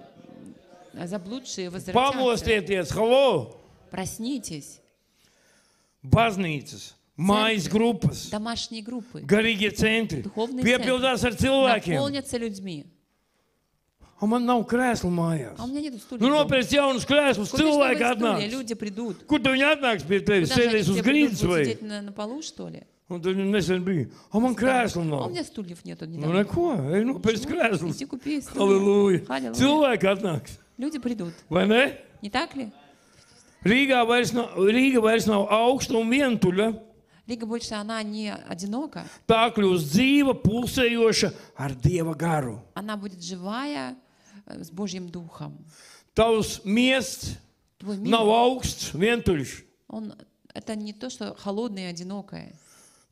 заблудшие возвратятся.
Pamostieties, halo!
Проснитесь.
Baznīcas, mājas grupas,
Домашние группы
garīgie centri
Духовные
piepildās ar cilvēkiem.
наполнятся людьми.
Un man nav krēsla mājās.
А у меня нету стульев.
Nu,
дома.
nopērc jaunus krēslus,
Купишь
cilvēki
новые стулья,
atnāks.
люди придут.
Kur tu viņi atnāks pie tevis?
Куда же они
Sēdēs uz
все придут?
grīdas
Будут
vai?
сидеть на полу, что ли?
Un tur nesen bija. O, man krēsla
А у
nav.
меня стульев нету.
Nu,
недавно.
neko. Ej, nopērc krēslus.
Иди купи стулья.
Halleluja.
Halleluja.
Cilvēki atnāks.
Люди придут.
Vai ne?
Не так ли?
Rīga vairs nav augsta un vientuļa.
Рига больше, она не одинока.
Tā kļūst dzīva, pulsējoša ar Dieva garu.
Она будет живая с Божьим Духом.
Tavs miests
Твой мир,
nav augsts, vientuļš.
это не то, что холодное и одинокое.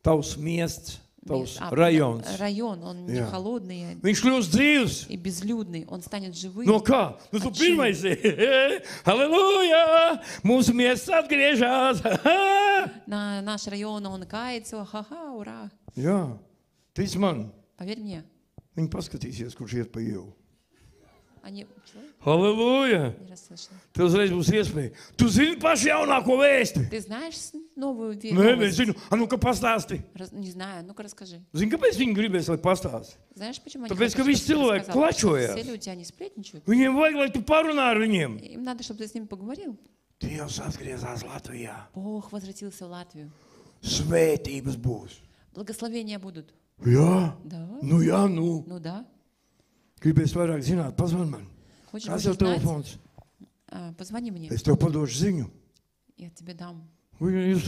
Tavs miests, tavs
А,
rajons.
Район, он не
Jā.
холодный
Viņš kļūst dzīvs.
и безлюдный. Он станет живым.
No kā? Nu, tu pirmais esi. Halleluja! Mūsu miests atgriežas.
На наш район он кается. Ха-ха, ура.
Jā, tic man.
Поверь мне.
Viņi paskatīsies, kurš iet pa ielu.
Они... Что?
Halleluja!
Не расслышала.
Tev uzreiz būs iespēja. Tu zini pašu jaunāko vēsti.
Ты знаешь новую
Nē,
новость?
nezinu. Nu, ka pastāsti.
Не знаю, ну-ка расскажи.
Zini, kāpēc viņi gribēs, lai pastāsti?
Знаешь, почему они
Tāpēc,
хотят,
ka
чтобы
visi
ты
cilvēki
рассказал? Потому что
klačojas.
Все люди, они сплетничают.
Viņiem vajag, lai tu parunā ar viņiem.
Им надо, чтобы ты с ними поговорил.
Dievs atgriezās Latvijā.
Бог возвратился в Латвию.
Svētības būs.
Благословения будут.
Jā,
Да.
nu jā, nu.
Ну да.
Gribēs vairāk zināt, pazvan man.
Хочешь
Kāds
больше
tev
знать?
telefons?
Позвони мне.
Es tev padošu ziņu.
Я тебе дам.
Jūs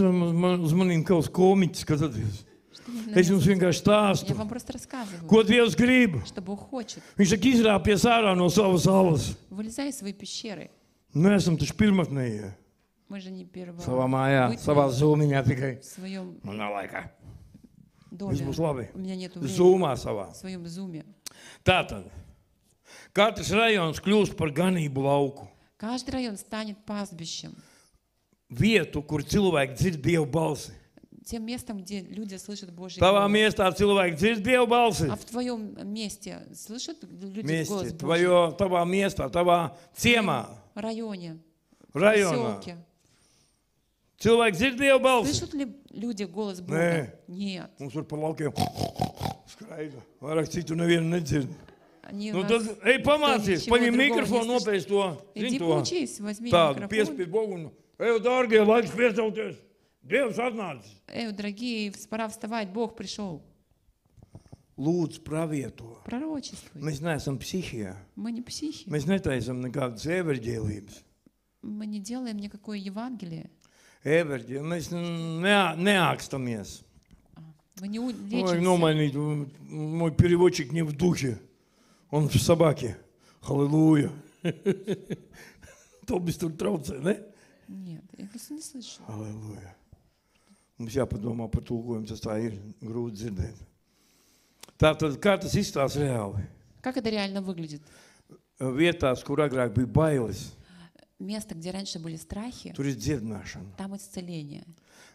uz maniem kaut kāds komiķis skatāties.
Что мне
Es jums
нравится.
vienkārši stāstu,
Я вам просто рассказываю,
ko Dievs grib.
что Бог хочет.
Viņš saka, izrāpies ārā no savas salas.
Вылезай из своей пещеры.
Mēs esam taču pirmatnējie.
Мы же не первого.
Savā mājā, savā zūmiņā tikai.
В своем
Man nav laika.
доме.
Viss būs labi.
У меня нету времени.
Zūmā savā.
В своем зуме.
Tātad, katrs rajons kļūst par ganību lauku.
Каждый район станет пастбищем.
Vietu, kur cilvēki dzird Dievu balsi.
тем местом, где люди слышат Божий
Tavā
голос.
miestā cilvēki dzird Dievu balsi.
А в твоем месте слышат люди голос
Miesti,
Божий?
tavā miestā, tavā ciemā,
В районе, в
rajonā.
поселке.
Cilvēki dzird Dievu balsi.
Слышат ли люди голос Бога?
Nē.
Нет.
Mums var par laukiem skraida. Vairāk citu nevienu nedzird.
Они
Nu
у
tad,
нас
ej pamācies,
ничего
paņem
другого не
mikrofonu,
слышат.
nopēs to.
Иди
Zini to.
поучись, возьми
Tādu
микрофон.
piespied Bogu un, ej, dārgie, laiks piecelties. Dievs atnācis.
Эй, дорогие, пора вставать, Бог пришел.
Lūdzu, pravieto.
Пророчествуй.
Mēs neesam psihijā.
Мы не психи.
Mēs netaisam nekādas evaņģēlības.
Мы не делаем никакое Евангелие.
Evaņģēlības. Mēs neākstamies.
Мы не
Ой,
лечимся.
номайнить, мой переводчик не в духе. Он в собаке. Халилуя. То без tur traucē, ne?
Нет, я просто не слышу.
Halleluja. Mums jāpadomā par tulkojumu, tas tā ir grūti dzirdēt. Tātad, kā tas izstās reāli?
Как это реально выглядит?
Vietās, kur agrāk bija bailes,
Место, где раньше были страхи,
tur ir dziedināšana.
там исцеление.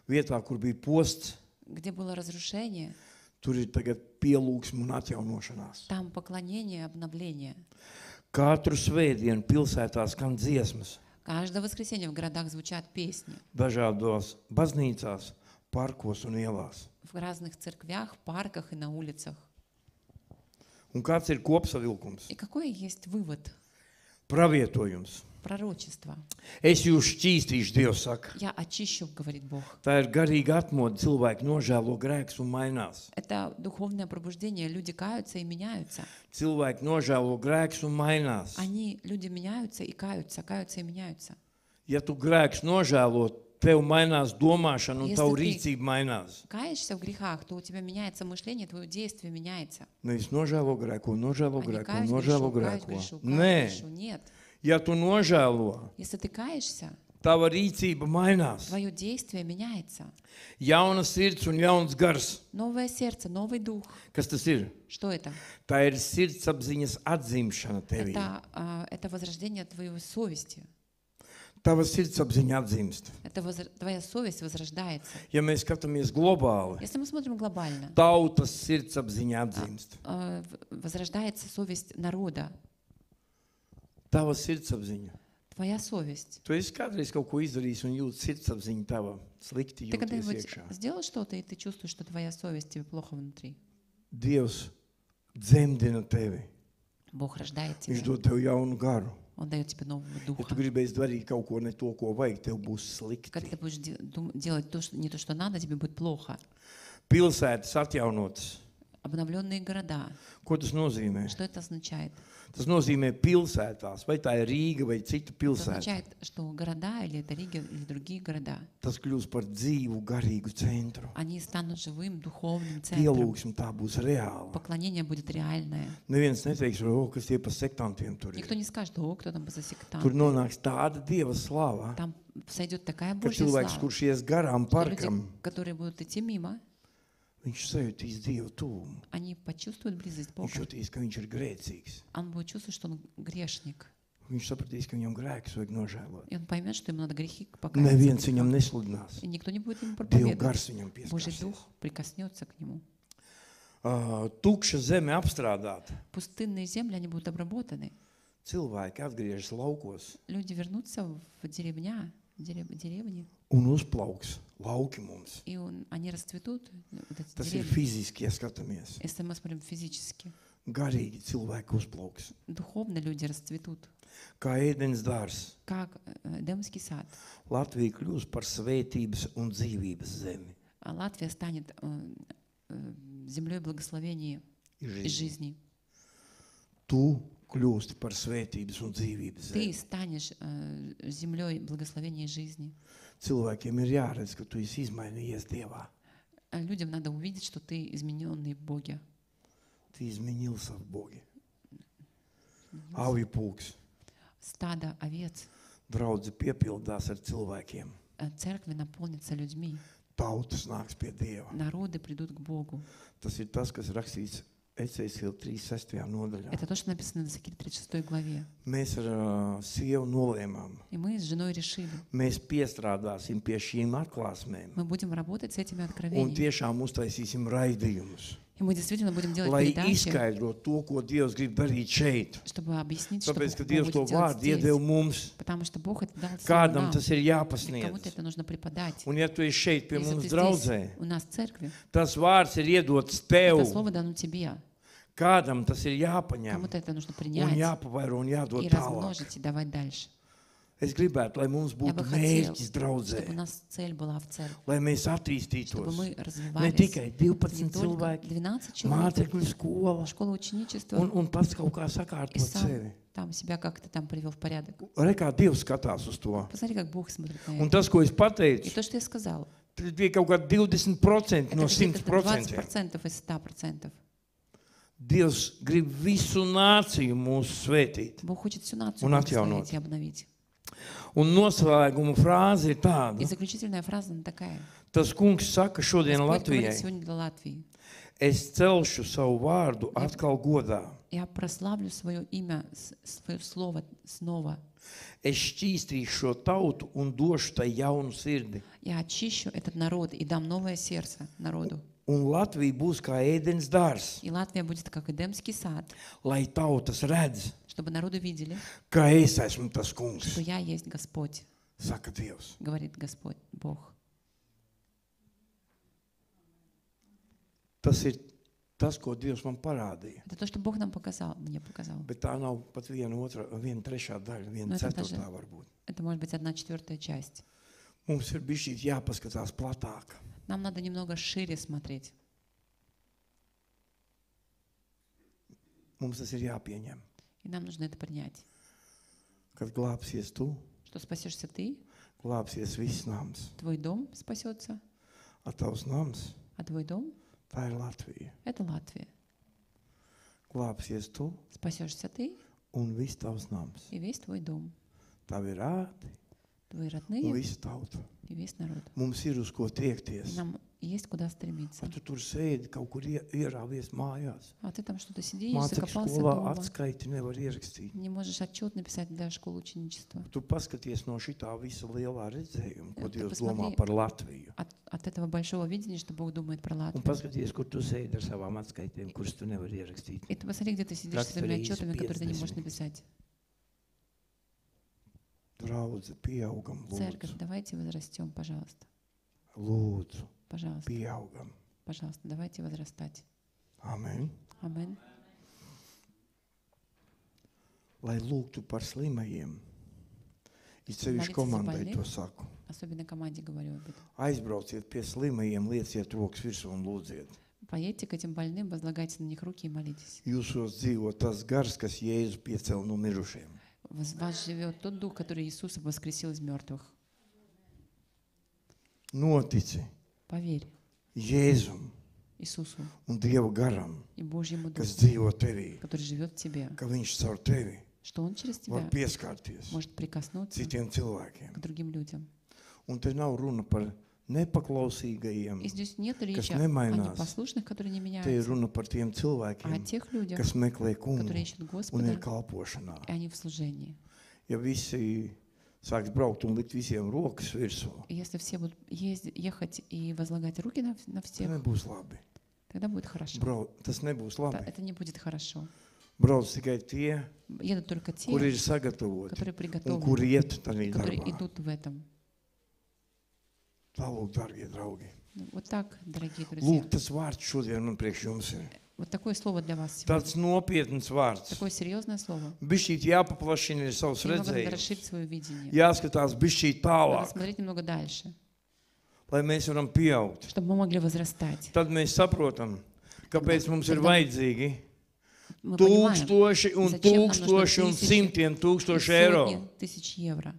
Vietā, kur bija posts,
Где было разрушение,
tur ir tagad pielūgsme un atjaunošanās.
там поклонение, обновление.
Katru svētdienu pilsētā skan dziesmas,
Каждое воскресенье в городах звучат песни.
dažādos baznīcās, parkos un ielās.
В разных церквях, парках и на улицах.
Un kāds ir kopsavilkums?
И какой есть вывод?
Pravietojums.
Пророчество.
Es jūs šķīstīšu, Dievs saka.
Я очищу, говорит Бог.
Tā ir garīga atmoda, cilvēki nožēlo grēkus un mainās.
Это духовное пробуждение. Люди каются и меняются.
Cilvēki nožēlo grēkus un mainās.
Люди меняются и каются, каются и меняются.
Ja tu grēkus nožēlo, tev mainās domāšana un
Если
tavu
ты-
rīcība mainās.
Каешься в грехах, то у тебя меняется мышление, твое действие меняется.
Nevis nožēlo grēku, nožēlo
А не
grēku,
каюсь,
nožēlo
грешу, каюсь,
grēku.
грешу,
Nē,
каюсь, грешу. Нет.
ja tu nožēlo,
Если ты каешься,
tava rīcība mainās.
твое действие меняется.
Jauna sirds un jauns gars.
Новое сердце, новый дух.
Kas tas ir?
Что это?
Tā ir sirdsapziņas atzimšana tevī.
Это возрождение твоей совести.
Tava sirdsapziņa atzimst.
Твоя совесть возрождается.
Ja mēs skatāmies globāli,
Если мы смотрим глобально,
tautas sirdsapziņa atzimst.
возрождается совесть народа.
Tava sirdsapziņa.
Твоя совесть.
Tu esi kādreiz kaut ko izdarījis un jūti sirdsapziņu tava slikti
Ты
jūties
когда-нибудь
iekšā.
сделал что-то, и ты чувствуешь, что твоя совесть тебе плохо внутри?
Dievs dzemdina tevi.
Бог рождает
Viņš
тебя.
dod tev jaunu garu.
Он дает тебе нового
Ja tu
духа.
gribēsi darīt kaut ko ne to, ko vajag, tev būs
Когда
slikti.
ты будешь делать не то, что надо, тебе будет плохо.
Pilsētas atjaunotas.
Обновленные города.
Ko tas nozīmē?
Что это означает?
Tas nozīmē pilsētās, vai tā ir Rīga vai cita
Это
pilsēta.
означает, что города, или это Рига, или другие города,
Tas kļūs par dzīvu, garīgu centru.
они станут живым, духовным центром.
Pielūgsme tā būs reāla.
Поклонение будет реальное.
Neviens neteiks, o, kas tie pa sektantiem tur
Никто
ir.
не скажет, о, кто там за сектант.
Tur nonāks tāda Dieva slava,
Там сойдет такая
ka
Божья
cilvēks,
слава,
kurš ies garām
что люди,
parkam,
которые будут идти мимо,
viņš sajūtīs Dievu tuvumu.
они почувствуют близость
Viņš
Бога.
jūtīs, ka viņš ir grēcīgs.
Он будет чувствовать, что он грешник.
Viņš sapratīs, ka viņam grēkus vajag nožēlot.
И он поймет, что ему надо грехи покаяться.
Neviens
в
viņam
грехах.
nesludinās.
И никто не будет ему
Dieva
проповедовать.
gars viņam
Божий
pieskarsies.
Дух прикоснется к нему.
Tukša zeme apstrādāt.
Пустынные земли, они будут обработаны.
Cilvēki atgriežas laukos
Люди вернутся в деревни,
un uzplauks lauki mums.
и они расцветут, вот эти
Tas ir
деревни.
fiziski, ja skatāmies.
Если мы смотрим физически,
Garīgi cilvēki uzplauks.
духовно люди расцветут.
Kā ēdienas dārs,
Как Эдемский сад.
Latvija kļūs par svētības un dzīvības zemi.
А Латвия станет землей благословения
Ir
и
жизнь.
жизни.
Tu kļūsti par svētības un dzīvības
Ты
zemi.
станешь землей благословения и жизни.
Cilvēkiem ir jāredz, ka tu esi izmainījies Dievā.
Людям надо увидеть, что ты измененный в Боге.
Tu izmainījies в Боге. Avju pulks.
Стадо овец.
Draudze piepildās ar cilvēkiem.
Церкви наполнятся людьми.
Tautas nāks pie Dieva.
Народы придут к Богу.
Tas ir tas, kas rakstīts Ecēsila 36. nodaļā.
Это то, что написано в Иезекииле 36 главе.
Mēs ar sievu nolēmām,
И мы с женой решили,
mēs piestrādāsim pie šīm atklāsmēm
мы будем работать с этими
un
откровениями.
tiešām uztaisīsim raidījumus,
И мы действительно будем делать
lai
передачи,
izskaidrotu to, ko Dievs grib darīt šeit.
чтобы объяснить, что
Tāpēc, ka
Бог
Dievs to
будет делать
vārdu
здесь.
iedeva mums,
Потому что Бог это дал слово
kādam
нам.
tas ir
И кому-то
jāpasniedz.
это нужно преподать.
Un ja tu esi šeit pie
Если
mums
ты
draudzē,
здесь у нас в церкви,
tas vārds ir iedots tev,
это слово дано тебе.
kādam tas ir jāpaņem
Кому-то это нужно
un
принять
jāpavairo un jādod
и
tālāk.
размножить и давать дальше.
Es gribētu, lai mums
Я
būtu
бы хотел,
mērķis draudzē,
чтобы у нас цель была в церкви,
lai mēs
чтобы
attīstītos.
мы
Ne
развивались.
tikai
Не
12
только
cilvēki,
12 человек,
mācekļu skola
школа ученичества,
un pats kaut kā
и
sakārtot
сам
sevi.
там себя как-то там привел в порядок.
Re, kā Dievs skatās uz to.
Посмотри, как Бог смотрит на
Un
это.
tas, ko es
И
pateicu,
то, что я сказал,
tas bija kaut kādi 20%
это
no
где-то
100%.
20% из 100%.
Dievs grib visu nāciju mūsu svētīt.
Бог хочет всю нацию
Un
благословить
atjaunot.
и обновить.
Un noslēguma frāze ir
И
tāda.
заключительная фраза она такая.
Tas kungs saka šodien
Господь говорит
Latvijai,
сегодня для Латвии.
es celšu savu vārdu atkal godā.
Я прославлю свое имя, свое слово снова.
Es šķīstīšu šo tautu un došu tai jaunu sirdi.
Я очищу этот народ и дам новое сердце народу.
Un Latvija būs kā ēdens dārs,
И Латвия будет как Эдемский сад,
lai tautas redz,
чтобы народу видели,
ka es esmu tas
что
kungs,
я есть Господь,
saka Dievs.
говорит Господь, Бог.
Tas ir tas, ko Dievs man parādīja.
Это то, что Бог нам показал, мне показал.
Bet tā nav pat viena trešā daļa, viena
Nu, tad
ceturtā varbūt.
Это может быть 1/4 часть.
Mums ir bišķīt jāpaskatās platāk.
Нам надо немного шире смотреть.
Mums tas ir jāpieņem.
И нам нужно это принять.
Kad glābsies tu,
Что спасешься ты,
glābsies viss nams.
твой дом спасется,
Ar tavs nams,
а твой дом
tā ir Latvija.
— это Латвия.
Glābsies tu
Спасешься ты
un viss tavs nams.
и весь твой дом,
Tavi rādi
твои
un
родные
visa tauta.
и весь народ.
Mums ir uz ko
И
tiekties.
нам есть куда стремиться.
Vai tu tur sēdi, kaut kur ierāvies mājās?
А ты там что-то сидишь,
Mācekļu
закопался
skolā
дома,
atskaiti nevar ierakstīt.
не можешь отчет написать для школы ученичества.
Tu paskaties no šitā visa lielā redzējuma, ko
Jā, tu
Dievs domā
pasmati-
par Latviju.
От этого большого видения, что Бог думает про
Un
Латвию.
paskaties, kur tu sēdi ar savām atskaitēm, kuras tu nevari ierakstīt.
И ты посмотри, где ты сидишь с своими
Raksturīgs
отчетами, которые ты не можешь
50.
написать.
Draudze, pieaugam,
Церковь,
lūdzu.
давайте возрастем, пожалуйста.
Lūdzu,
Пожалуйста,
pieaugam.
пожалуйста, давайте возрастать.
Amen.
Аминь.
Lai lūgtu par slimajiem. Ir sevišķi
Молитесь за
komandai
больных.
to saku.
Особенно команде говорю об этом.
Aizbrauciet pie slimajiem, lieciet rokas virsū un lūdziet.
Поедьте к этим больным, возлагайте на них руки и молитесь.
Jūsos dzīvo tas gars, kas Jēzu piecēla no mirušiem.
В вас живет тот дух, который Иисуса воскресил из мертвых.
Notici
Поверь
Jēzum
Иисусу
un Dieva garam,
и Божьему
kas
Духу,
dzīvo tevī,
который живет в тебе,
ka viņš caur tevi
что Он через
var
тебя
pieskarties
может прикоснуться
citiem cilvēkiem.
к другим людям.
Un te nav runa par nepaklausīgajiem.
И здесь нет речи о
nemainās.
непослушных, которые не
Te ir
меняются,
runa par tiem
а о
cilvēkiem,
тех людях,
kas meklē
которые
kungu
ищут
un
Господа,
ir kalpošanā.
и они в служении.
Ja visi sāks braukt un likt visiem rokas virsū,
И если все будут ехать и возлагать руки на
tas
всех,
nebūs labi.
тогда будет хорошо.
Tas nebūs labi.
Это не будет хорошо.
Brauc tikai tie,
Едут только те,
kuri ir sagatavoti
которые
un
приготовлены,
kuri iet tādā
которые
darbā.
идут в этом.
Tālūk, darbie draugi.
Ну, Вот так, дорогие друзья.
Lūk, tas vārds šodien man priekš jums ir.
Вот такое слово для вас сегодня.
Tāds nopietns vārds.
Такое серьезное слово.
Bišķīt jāpaplašina ir savs
Немного надо
redzējums.
расширить свое видение.
Jāskatās bišķīt
Надо
tālāk,
смотреть немного дальше,
lai mēs varam pieaugt.
чтобы мы могли возрастать.
Tad mēs saprotam, kāpēc mums ir vajadzīgi
Мы понимаем,
tūkstoši un
zачем нам нужно
tūkstoši un
тысячи
simtiem
и
tūkstoši eiro,
сотни тысяч евро,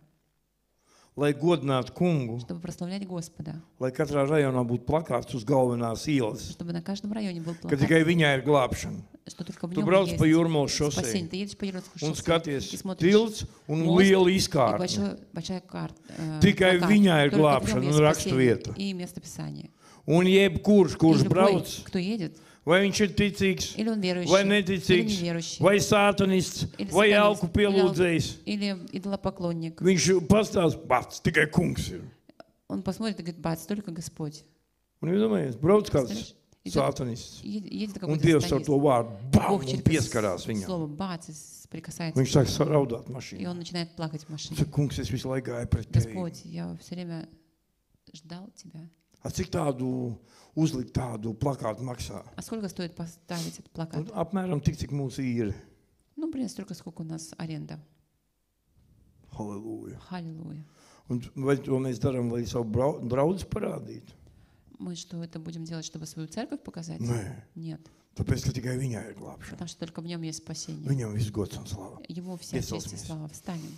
lai godinātu kungu,
чтобы прославлять Господа,
lai katrā rajonā būtu plakāts uz galvenās ielas,
чтобы на каждом районе был
ka
плакат,
tikai viņai ir glābšana.
что только в
Tu
нем
brauc pa
есть
Jūrmalas
спасение.
šosei
Ты едешь по Юрмалскому
un
шоссе
skaties
и смотришь
tilts un
мост
liela
и
izkārtne.
большая карта,
Tikai viņā ir
только в
glābšana
нем
un
есть спасение
raksturvieta.
и место Писания.
Un jebkurš,
И
kurš
любой,
brauc,
кто едет,
vai viņš ir ticīgs,
или он
vai
верующий, или
neticīgs,
неверующий,
vai sātanists,
или
vai
сатанист,
elku pielūdzējs.
или идолопоклонник.
Viņš pastāsta, pats tikai kungs ir.
Он посмотрит и говорит, бац, только Господь.
Un jūs domājat, brauc kāds
Представляешь?
sātanists.
Едет
Un
какой-то
Dievs ar
сатанист.
to vārdu bam,
Бог
un
через
pieskarās
это
viņam.
слово бац и прикасается
Viņš
к
sāk
нему.
raudāt
И
mašīnā.
он начинает плакать в машине.
Saka, kungs, es visu laiku gāju pret tevi.
Господь, я все время ждал тебя.
A cik tādu uzlikt tādu plakātu maksā?
А сколько стоит поставить этот плакат?
Un apmēram tik, cik mūsu ir.
Ну, блин, столько, сколько у нас аренда.
Halleluja.
Халилуя.
Un vai to mēs darām, lai savu draudzi parādītu?
Мы что, это будем делать, чтобы свою церковь показать?
Nē,
Нет.
tāpēc, ka tikai viņai ir glābšana.
Потому что только в нем есть спасение.
Viņam viss gods un slava.
Ему вся честь и
Piecelsmies.
слава. Встанем.